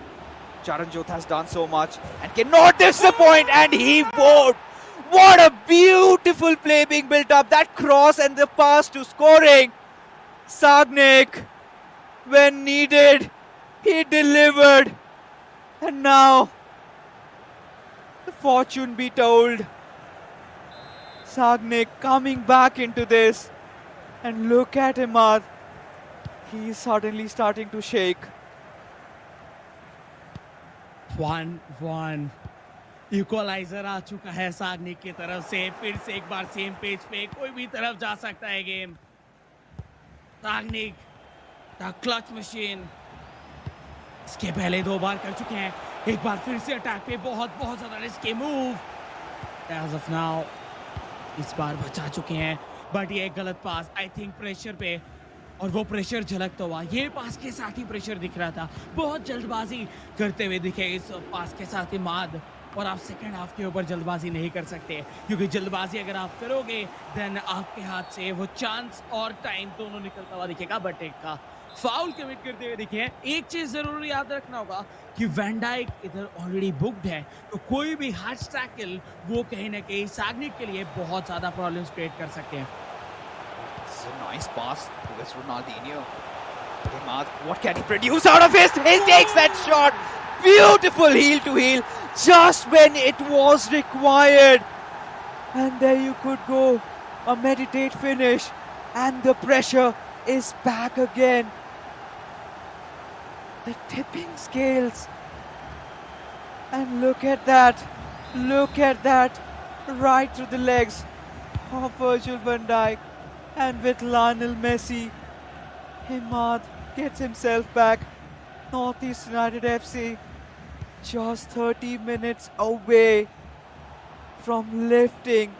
Charanjot has done so much and cannot disappoint, and he won't. What a beautiful play being built up. That cross and the pass to scoring. Sagnik, when needed, he delivered. And now, the fortune be told. Sagnik coming back into this. And look at Imad. He's suddenly starting to shake. 1-1 equaliser आ चुका है सागनिक की तरफ से, फिर से एक बार same page पे कोई भी तरफ जा सकता है game. Sagnik the clutch machine इसके पहले 2 बार कर चुके हैं, एक बार फिर से अटैक पे बहुत बहुत ज्यादा risky move. As of now इस बार बचा चुके हैं, बट ये एक गलत पास, आई थिंक प्रेशर पे, और वो प्रेशर झलकता हुआ ये पास के साथ ही प्रेशर दिख रहा था। बहुत जल्दबाजी करते हुए दिखे इस पास के साथ ही माद, और आप सेकंड हाफ के ऊपर जल्दबाजी नहीं कर सकते, क्योंकि जल्दबाजी अगर आप करोगे देन आपके हाथ से वो चांस और टाइम दोनों निकलता हुआ दिखेगा। बट एक का फाउल कमिट करते हुए दिखे हैं। एक चीज जरूर याद रखना होगा कि वैन डाइक इधर ऑलरेडी बुक्ड है, तो कोई भी हार्ड टैकल वो कहीं ना कहीं सागनिक के लिए बहुत ज्यादा प्रॉब्लम्स क्रिएट कर सकते हैं। This is a nice pass towards Ronaldinho. Imad, what can he produce out of it? He takes that shot. Beautiful heel to heel, just when it was required. And there you could go. A meditate finish. And the pressure is back again. The tipping scales. And look at that. Look at that. Right through the legs of Virgil van Dijk. And with Lionel Messi, Imad gets himself back. Northeast United FC just 30 minutes away from lifting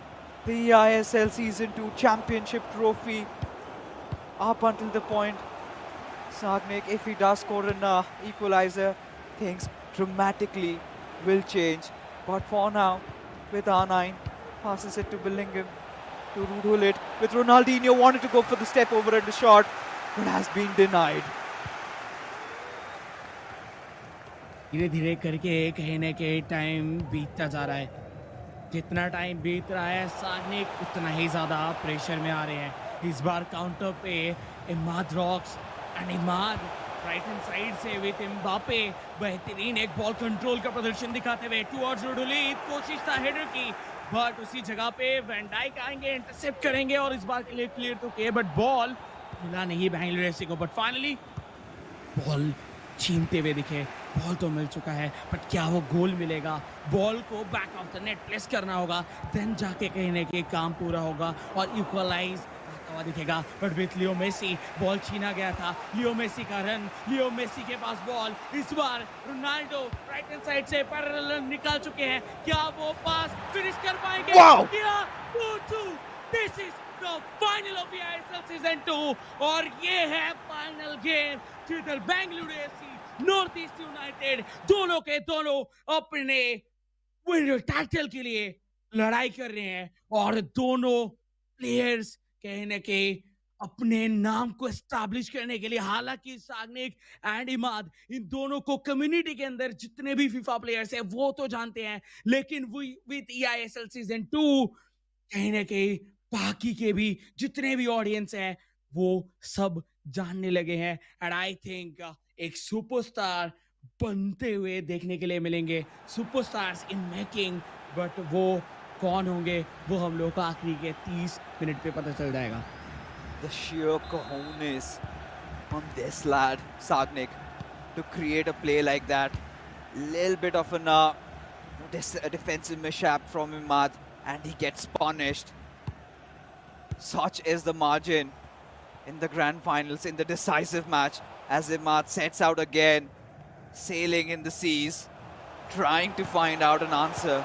the eISL Season 2 Championship trophy. Up until the point, Sagnik, if he does score an equalizer, things dramatically will change. But for now, with R9, passes it to Bellingham, to Rudhulit, with Ronaldinho wanted to go for the step over at the shot, but has been denied. धीरे धीरे करके कहीं ना कहीं time बीतता जा रहा है। जितना टाइम बीत रहा है सागनिक उतना ही ज्यादा प्रेशर में आ रहे हैं। इस बार काउंटर पे Imad rocks and Imad right hand side से विद एम्बापे बेहतरीन एक बॉल कंट्रोल का प्रदर्शन दिखाते हुए टुवर्ड्स रुडुलित, कोशिश था हेडर की, बट उसी जगह पे वैन डाइक आएंगे, इंटरसेप्ट करेंगे और इस बार के लिए क्लियर तो किए, बट बॉल मिला नहीं बेंगलुरु एफसी को। बट फाइनली बॉल छीनते हुए दिखे, बॉल तो मिल चुका है, बट क्या वो गोल मिलेगा? बॉल को back of the net place करना होगा, देन जाके कहीं ना कहीं काम पूरा होगा और इक्वलाइज हुआ दिखेगा। But with Leo Messi ball छीना गया था, लियो मेसी का रन, लियो मेसी के पास बॉल, इस बार रोनाल्डो राइट हैंड साइड से पैरेलल निकाल चुके हैं, क्या वो पास फिनिश कर पाएंगे? Wow! क्या 2-2, this is the final of the ISL season 2 और ये है फाइनल गेम जिधर Bengaluru FC north East United दोनों के दोनों अपने विनर टाइटल के लिए लड़ाई कर रहे हैं और दोनों प्लेयर्स कहीं ना कहीं अपने नाम को एस्टैब्लिश करने के लिए, हालांकि सागनिक एंड इमाद इन दोनों को कम्युनिटी के अंदर जितने भी फीफा प्लेयर्स हैं वो तो जानते हैं, लेकिन विद ईआईएसएल सीजन 2 कहीं ना कहीं बाकी के भी जितने भी ऑडियंस हैं वो सब जानने लगे हैं। एंड आई थिंक एक सुपरस्टार बनते हुए देखने के लिए मिलेंगे, सुपरस्टार्स इन मेकिंग, बट वो कौन होंगे वो हम लोग को आखिरी के 30 मिनट पे पता चल जाएगा। The sheer cojones on this lad, Sagnik, to create a play like that. Little bit of an a defensive mishap from Imad, and he gets punished. Such is the margin in the grand finals, in the decisive match, as Imad sets out again, sailing in the seas, trying to find out an answer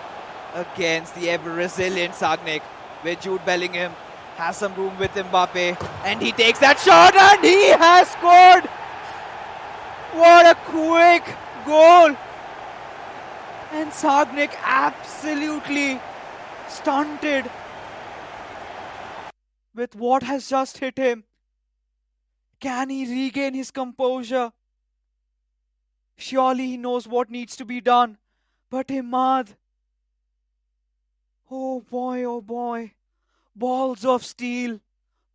against the ever-resilient Sagnik, where Jude Bellingham has some room with Mbappe, and he takes that shot, and he has scored! What a quick goal! And Sagnik absolutely stunted with what has just hit him. Can he regain his composure? Surely he knows what needs to be done. But Imad, oh boy, balls of steel,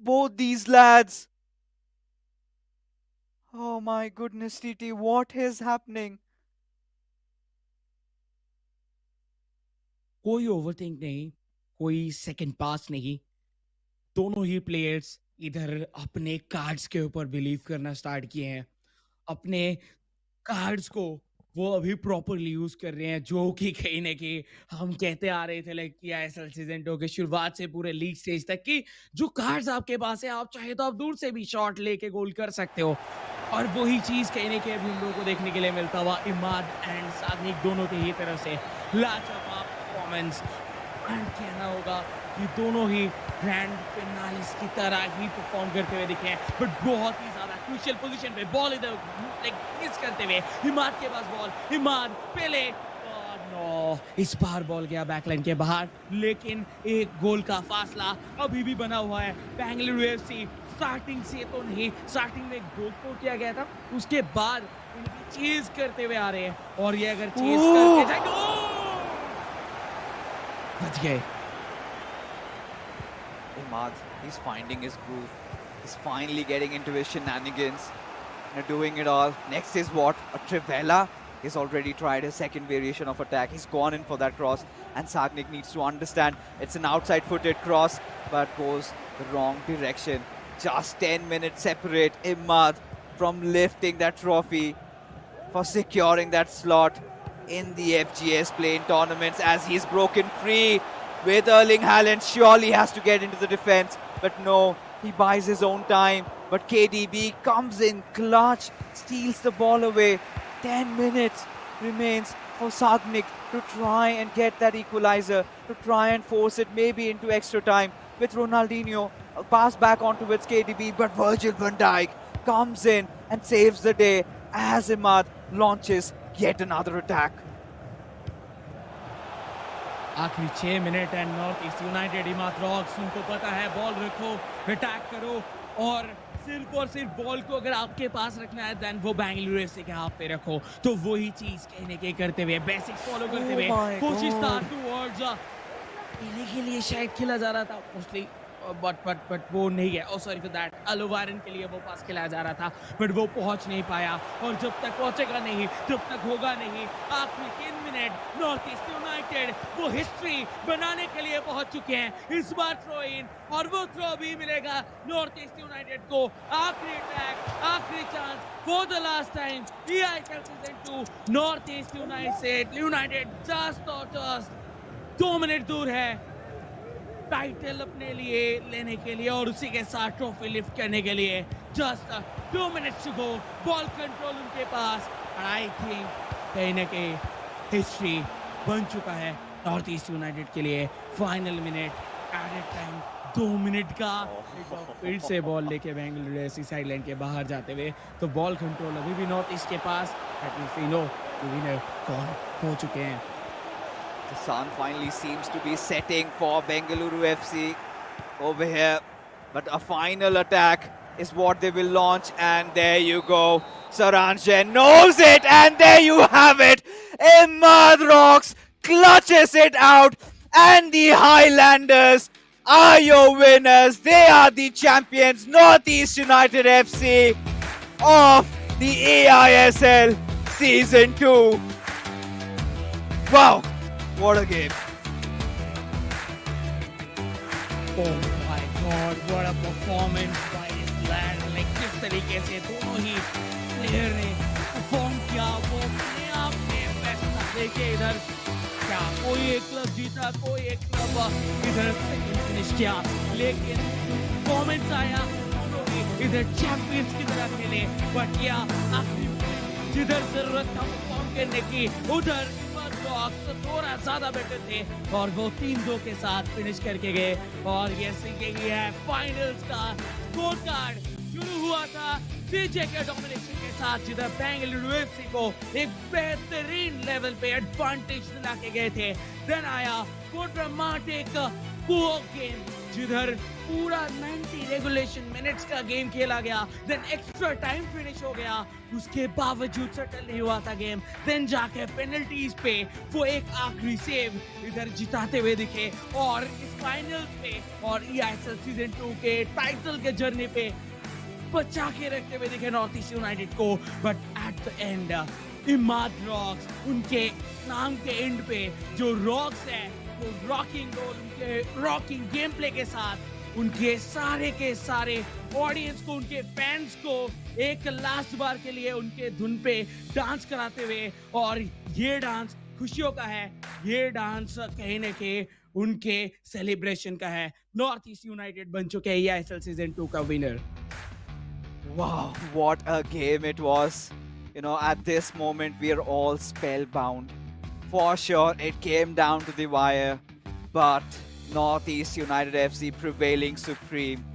both these lads. Oh my goodness, TT, what is happening? कोई overthink नहीं, कोई second पास नहीं, दोनों ही players इधर अपने cards के ऊपर believe करना स्टार्ट किए हैं, अपने कार्ड्स को वो अभी प्रॉपरली यूज कर रहे हैं, जो कि कहीं ना कहीं हम कहते आ रहे थे लाइक कि आईएसएल सीजन 2 के शुरुआत से पूरे लीग स्टेज तक की जो कार्ड्स आपके पास है, आप चाहे तो आप दूर से भी शॉट लेके गोल कर सकते हो। और वही चीज कहीं ना कहीं अभी हम लोगों को देखने के लिए मिलता हुआ इमाद एंड सागनिक दोनों की ही तरफ से लाजवाब परफॉर्मेंस। एंड कहना होगा कि दोनों ही ग्रैंड फिनालिस की तरह ही परफॉर्म करते हुए दिखे हैं, बट बहुत ही ज्यादा क्रूशियल पोजीशन पे बॉल इधर लाइक मिस करते हुए हिमाद के पास बॉल, हिमाद पहले नो, इस बार बॉल गया बैकलाइन के बाहर, लेकिन एक गोल का फासला अभी भी बना हुआ है। बेंगलुरु एफसी स्टार्टिंग से तो नहीं, स्टार्टिंग में गोल को किया गया था, उसके बाद इनकी चेज करते हुए आ रहे हैं, और ये अगर चेज करके जाए बच गए। Imad, he's finding his groove. He's finally getting into his shenanigans. Doing it all. Next is what? A Trivela. He's already tried his second variation of attack. He's gone in for that cross. And Sagnik needs to understand it's an outside-footed cross, but goes the wrong direction. Just 10 minutes separate Imad from lifting that trophy, for securing that slot in the FGS playing tournaments, as he's broken free with Erling Haaland. Surely has to get into the defense, but no, he buys his own time. But KDB comes in clutch, steals the ball away. 10 minutes remains for Sagnik to try and get that equalizer, to try and force it maybe into extra time with Ronaldinho. A pass back on towards KDB, but Virgil van Dijk comes in and saves the day as Imad launches yet another attack. आखिरी 6 minute and north East United Imad rocks, उनको पता है ball रखो, attack करो, और सिर्फ ball को अगर आपके पास रखना है देन वो बेंगलुरु एफसी के हाथ पे रखो। तो वही चीज कहने के करते हुए, बेसिक्स फॉलो करते हुए कोशिश था टुवर्ड्स खेलने के लिए शायद खेला जा रहा था मोस्टली, बट वो नहीं है। ओ सॉरी फॉर दैट, अलोवारन के लिए वो पास खिलाया जा रहा था, बट वो पहुंच नहीं पाया, और जब तक पहुंचेगा नहीं तब तक होगा नहीं। आखिरी 3 मिनट नॉर्थ ईस्ट यूनाइटेड वो हिस्ट्री बनाने के लिए पहुंच चुके हैं। इस बार थ्रो इन, और वो थ्रो भी मिलेगा नॉर्थ ईस्ट यूनाइटेड को। आखिरी अटैक, आखिरी chance for the last time eISL season 2, north East United just 2 minute दूर है टाइटल अपने लिए लेने के लिए, और उसी के साथ ट्रॉफी लिफ्ट करने के लिए। Just 2 minutes to go, ball control उनके पास, और आई थिंक कहीं ना कहीं हिस्ट्री बन चुका है नॉर्थ ईस्ट यूनाइटेड के लिए। Final minute, added time 2 minute का, फिर से बॉल लेके बेंगलुरु एफसी साइड लाइन के बाहर जाते हुए, तो बॉल कंट्रोल अभी भी नॉर्थ ईस्ट के पास। विनर कौन हो चुके हैं। The sun finally seems to be setting for Bengaluru FC over here. But a final attack is what they will launch. And there you go. Saranjan knows it. And there you have it. Imad Rocks clutches it out. And the Highlanders are your winners. They are the champions. Northeast United FC of the eISL Season 2. Wow. What a game. Oh my God, what a performance by this lad. Like किस तरीके से दोनों ही player ने perform किया, वो अपने आप में बेस्ट था। देखिए इधर क्या कोई एक क्लब जीता, कोई एक क्लब इधर सेकंड फिनिश किया, लेकिन परफॉर्मेंस आया दोनों ही इधर चैंपियंस की तरह खेले। बट या आखिरी जिधर जरूरत था परफॉर्म करने की, उधर तो थोड़ा ज्यादा बेटर थे, और वो 3-2 के साथ फिनिश करके गए। और ये यही है फाइनल्स का स्कोर कार्ड। शुरू हुआ था सीजे के डोमिनेशन के साथ, जिधर बेंगलुरु एफसी को एक बेहतरीन लेवल पे एडवांटेज दिला के गए थे। देन आया वो ड्रामेटिक गेम, जिधर पूरा 90 रेगुलेशन मिनट्स का गेम खेला गया, देन एक्स्ट्रा टाइम फिनिश हो गया, उसके बावजूद सेटल नहीं हुआ था गेम। देन जाके पेनल्टीज पे वो एक आखिरी सेव इधर जिताते हुए दिखे, और इस फाइनल पे और eISL सीजन 2 के टाइटल के जर्नी पे बचा के रखते हुए दिखे नॉर्थ ईस्ट यूनाइटेड को। But at the end Imad rocks, उनके नाम के एंड पे जो रॉक्स है, वो रॉकिंग गोल, उनके रॉकिंग गेम प्ले के साथ उनके सारे के सारे ऑडियंस को, उनके फैंस को एक लास्ट बार के लिए उनके धुन पे डांस कराते हुए। और ये डांस खुशियों का है, ये डांस कहीं न कहीं उनके सेलिब्रेशन का है। नॉर्थ ईस्ट यूनाइटेड बन चुके हैं eISL सीजन 2 का winner. Wow, what a game it was. You know, at this moment, we are all spellbound. For sure, it came down to the wire, but Northeast United FC prevailing supreme.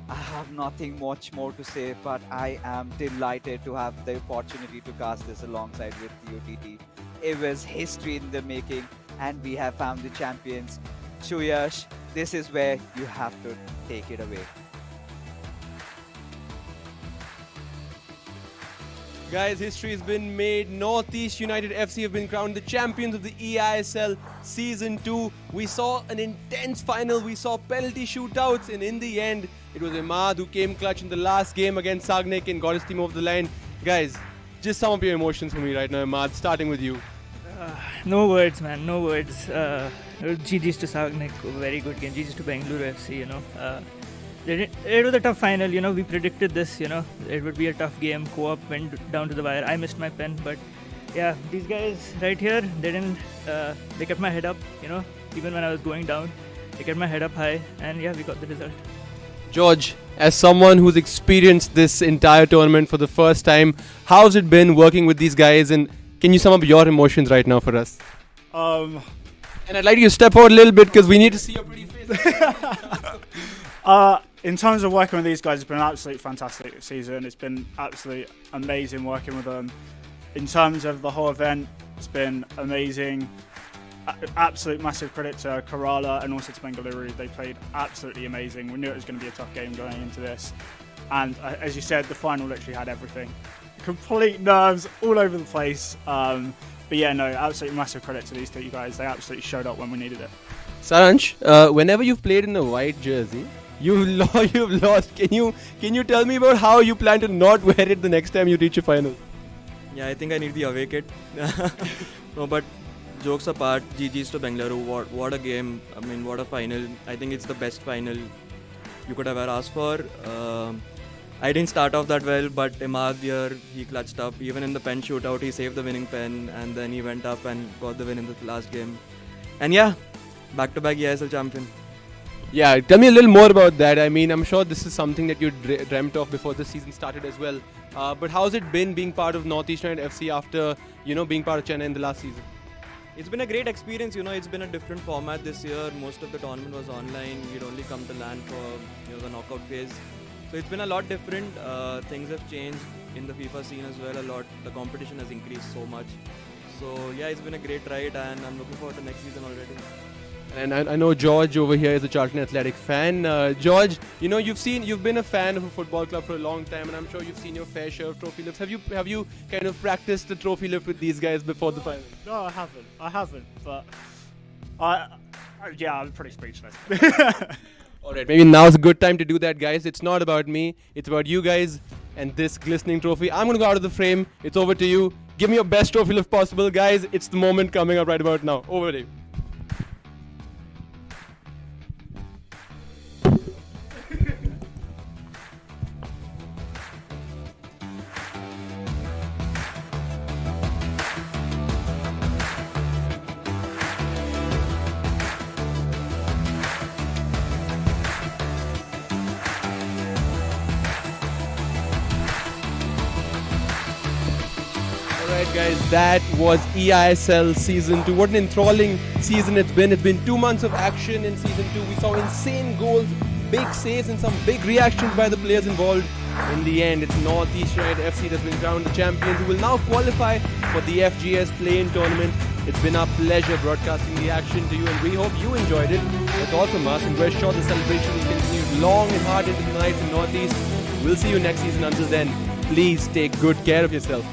I have nothing much more to say, but I am delighted to have the opportunity to cast this alongside with the OTT. It was history in the making, and we have found the champions. Chuyash, this is where you have to take it away. Guys, history has been made. Northeast United FC have been crowned the champions of the eISL Season 2. We saw an intense final. We saw penalty shootouts. And in the end, it was Imad who came clutch in the last game against Sagnik and got his team over the line. Guys, just some of your emotions for me right now, Imad, starting with you. No words, man. No words. GG's to Sagnik, very good game. GG's to Bengaluru FC, you know. It was a tough final, you know. We predicted this, you know. It would be a tough game. Co-op went down to the wire. I missed my pen, but yeah, these guys right here, they didn't. They kept my head up, you know. Even when I was going down, they kept my head up high, and yeah, we got the result. George, as someone who's experienced this entire tournament for the first time, how's it been working with these guys? And can you sum up your emotions right now for us? And I'd like you to step forward a little bit because we need to see your pretty face. In terms of working with these guys, it's been an absolutely fantastic season. It's been absolutely amazing working with them. In terms of the whole event, it's been amazing. Absolute massive credit to Kerala and also to Bengaluru. They played absolutely amazing. We knew it was going to be a tough game going into this. And as you said, the final literally had everything. Complete nerves all over the place. But yeah, no, absolutely massive credit to these two guys. They absolutely showed up when we needed it. Saransh, whenever you've played in a white jersey, you've lost. Can you tell me about how you plan to not wear it the next time you reach a final? Yeah, I think I need the away kit. No, but jokes apart, GG's to Bengaluru. What a game! I mean, what a final! I think it's the best final you could have ever asked for. I didn't start off that well, but Imad here, he clutched up. Even in the pen shootout, he saved the winning pen, and then he went up and got the win in the last game. And yeah, back-to-back eISL champion. Yeah, tell me a little more about that. I mean, I'm sure this is something that you dreamt of before the season started as well. But how's it been being part of Northeast United FC after, being part of Chennai in the last season? It's been a great experience, it's been a different format this year. Most of the tournament was online. We'd only come to land for the knockout phase. So it's been a lot different. Things have changed in the FIFA scene as well a lot. The competition has increased so much. So yeah, it's been a great ride and I'm looking forward to next season already. And I know George over here is a Charlton Athletic fan. George, you've been a fan of a football club for a long time, and I'm sure you've seen your fair share of trophy lifts. Have you kind of practiced the trophy lift with these guys before the final? No, I haven't. But I'm pretty speechless. Alright, maybe now's a good time to do that, guys. It's not about me, it's about you guys and this glistening trophy. I'm gonna go out of the frame. It's over to you. Give me your best trophy lift possible, guys. It's the moment coming up right about now. Over to you. Alright guys, that was eISL Season 2. What an enthralling season it's been. It's been 2 months of action in Season 2. We saw insane goals, big saves and some big reactions by the players involved. In the end, it's Northeast United FC that's been crowned the champions, who will now qualify for the FGS play-in tournament. It's been our pleasure broadcasting the action to you, and we hope you enjoyed it. That's all from us, and we're sure the celebration will continue long and hard into the night in Northeast. We'll see you next season. Until then, please take good care of yourself.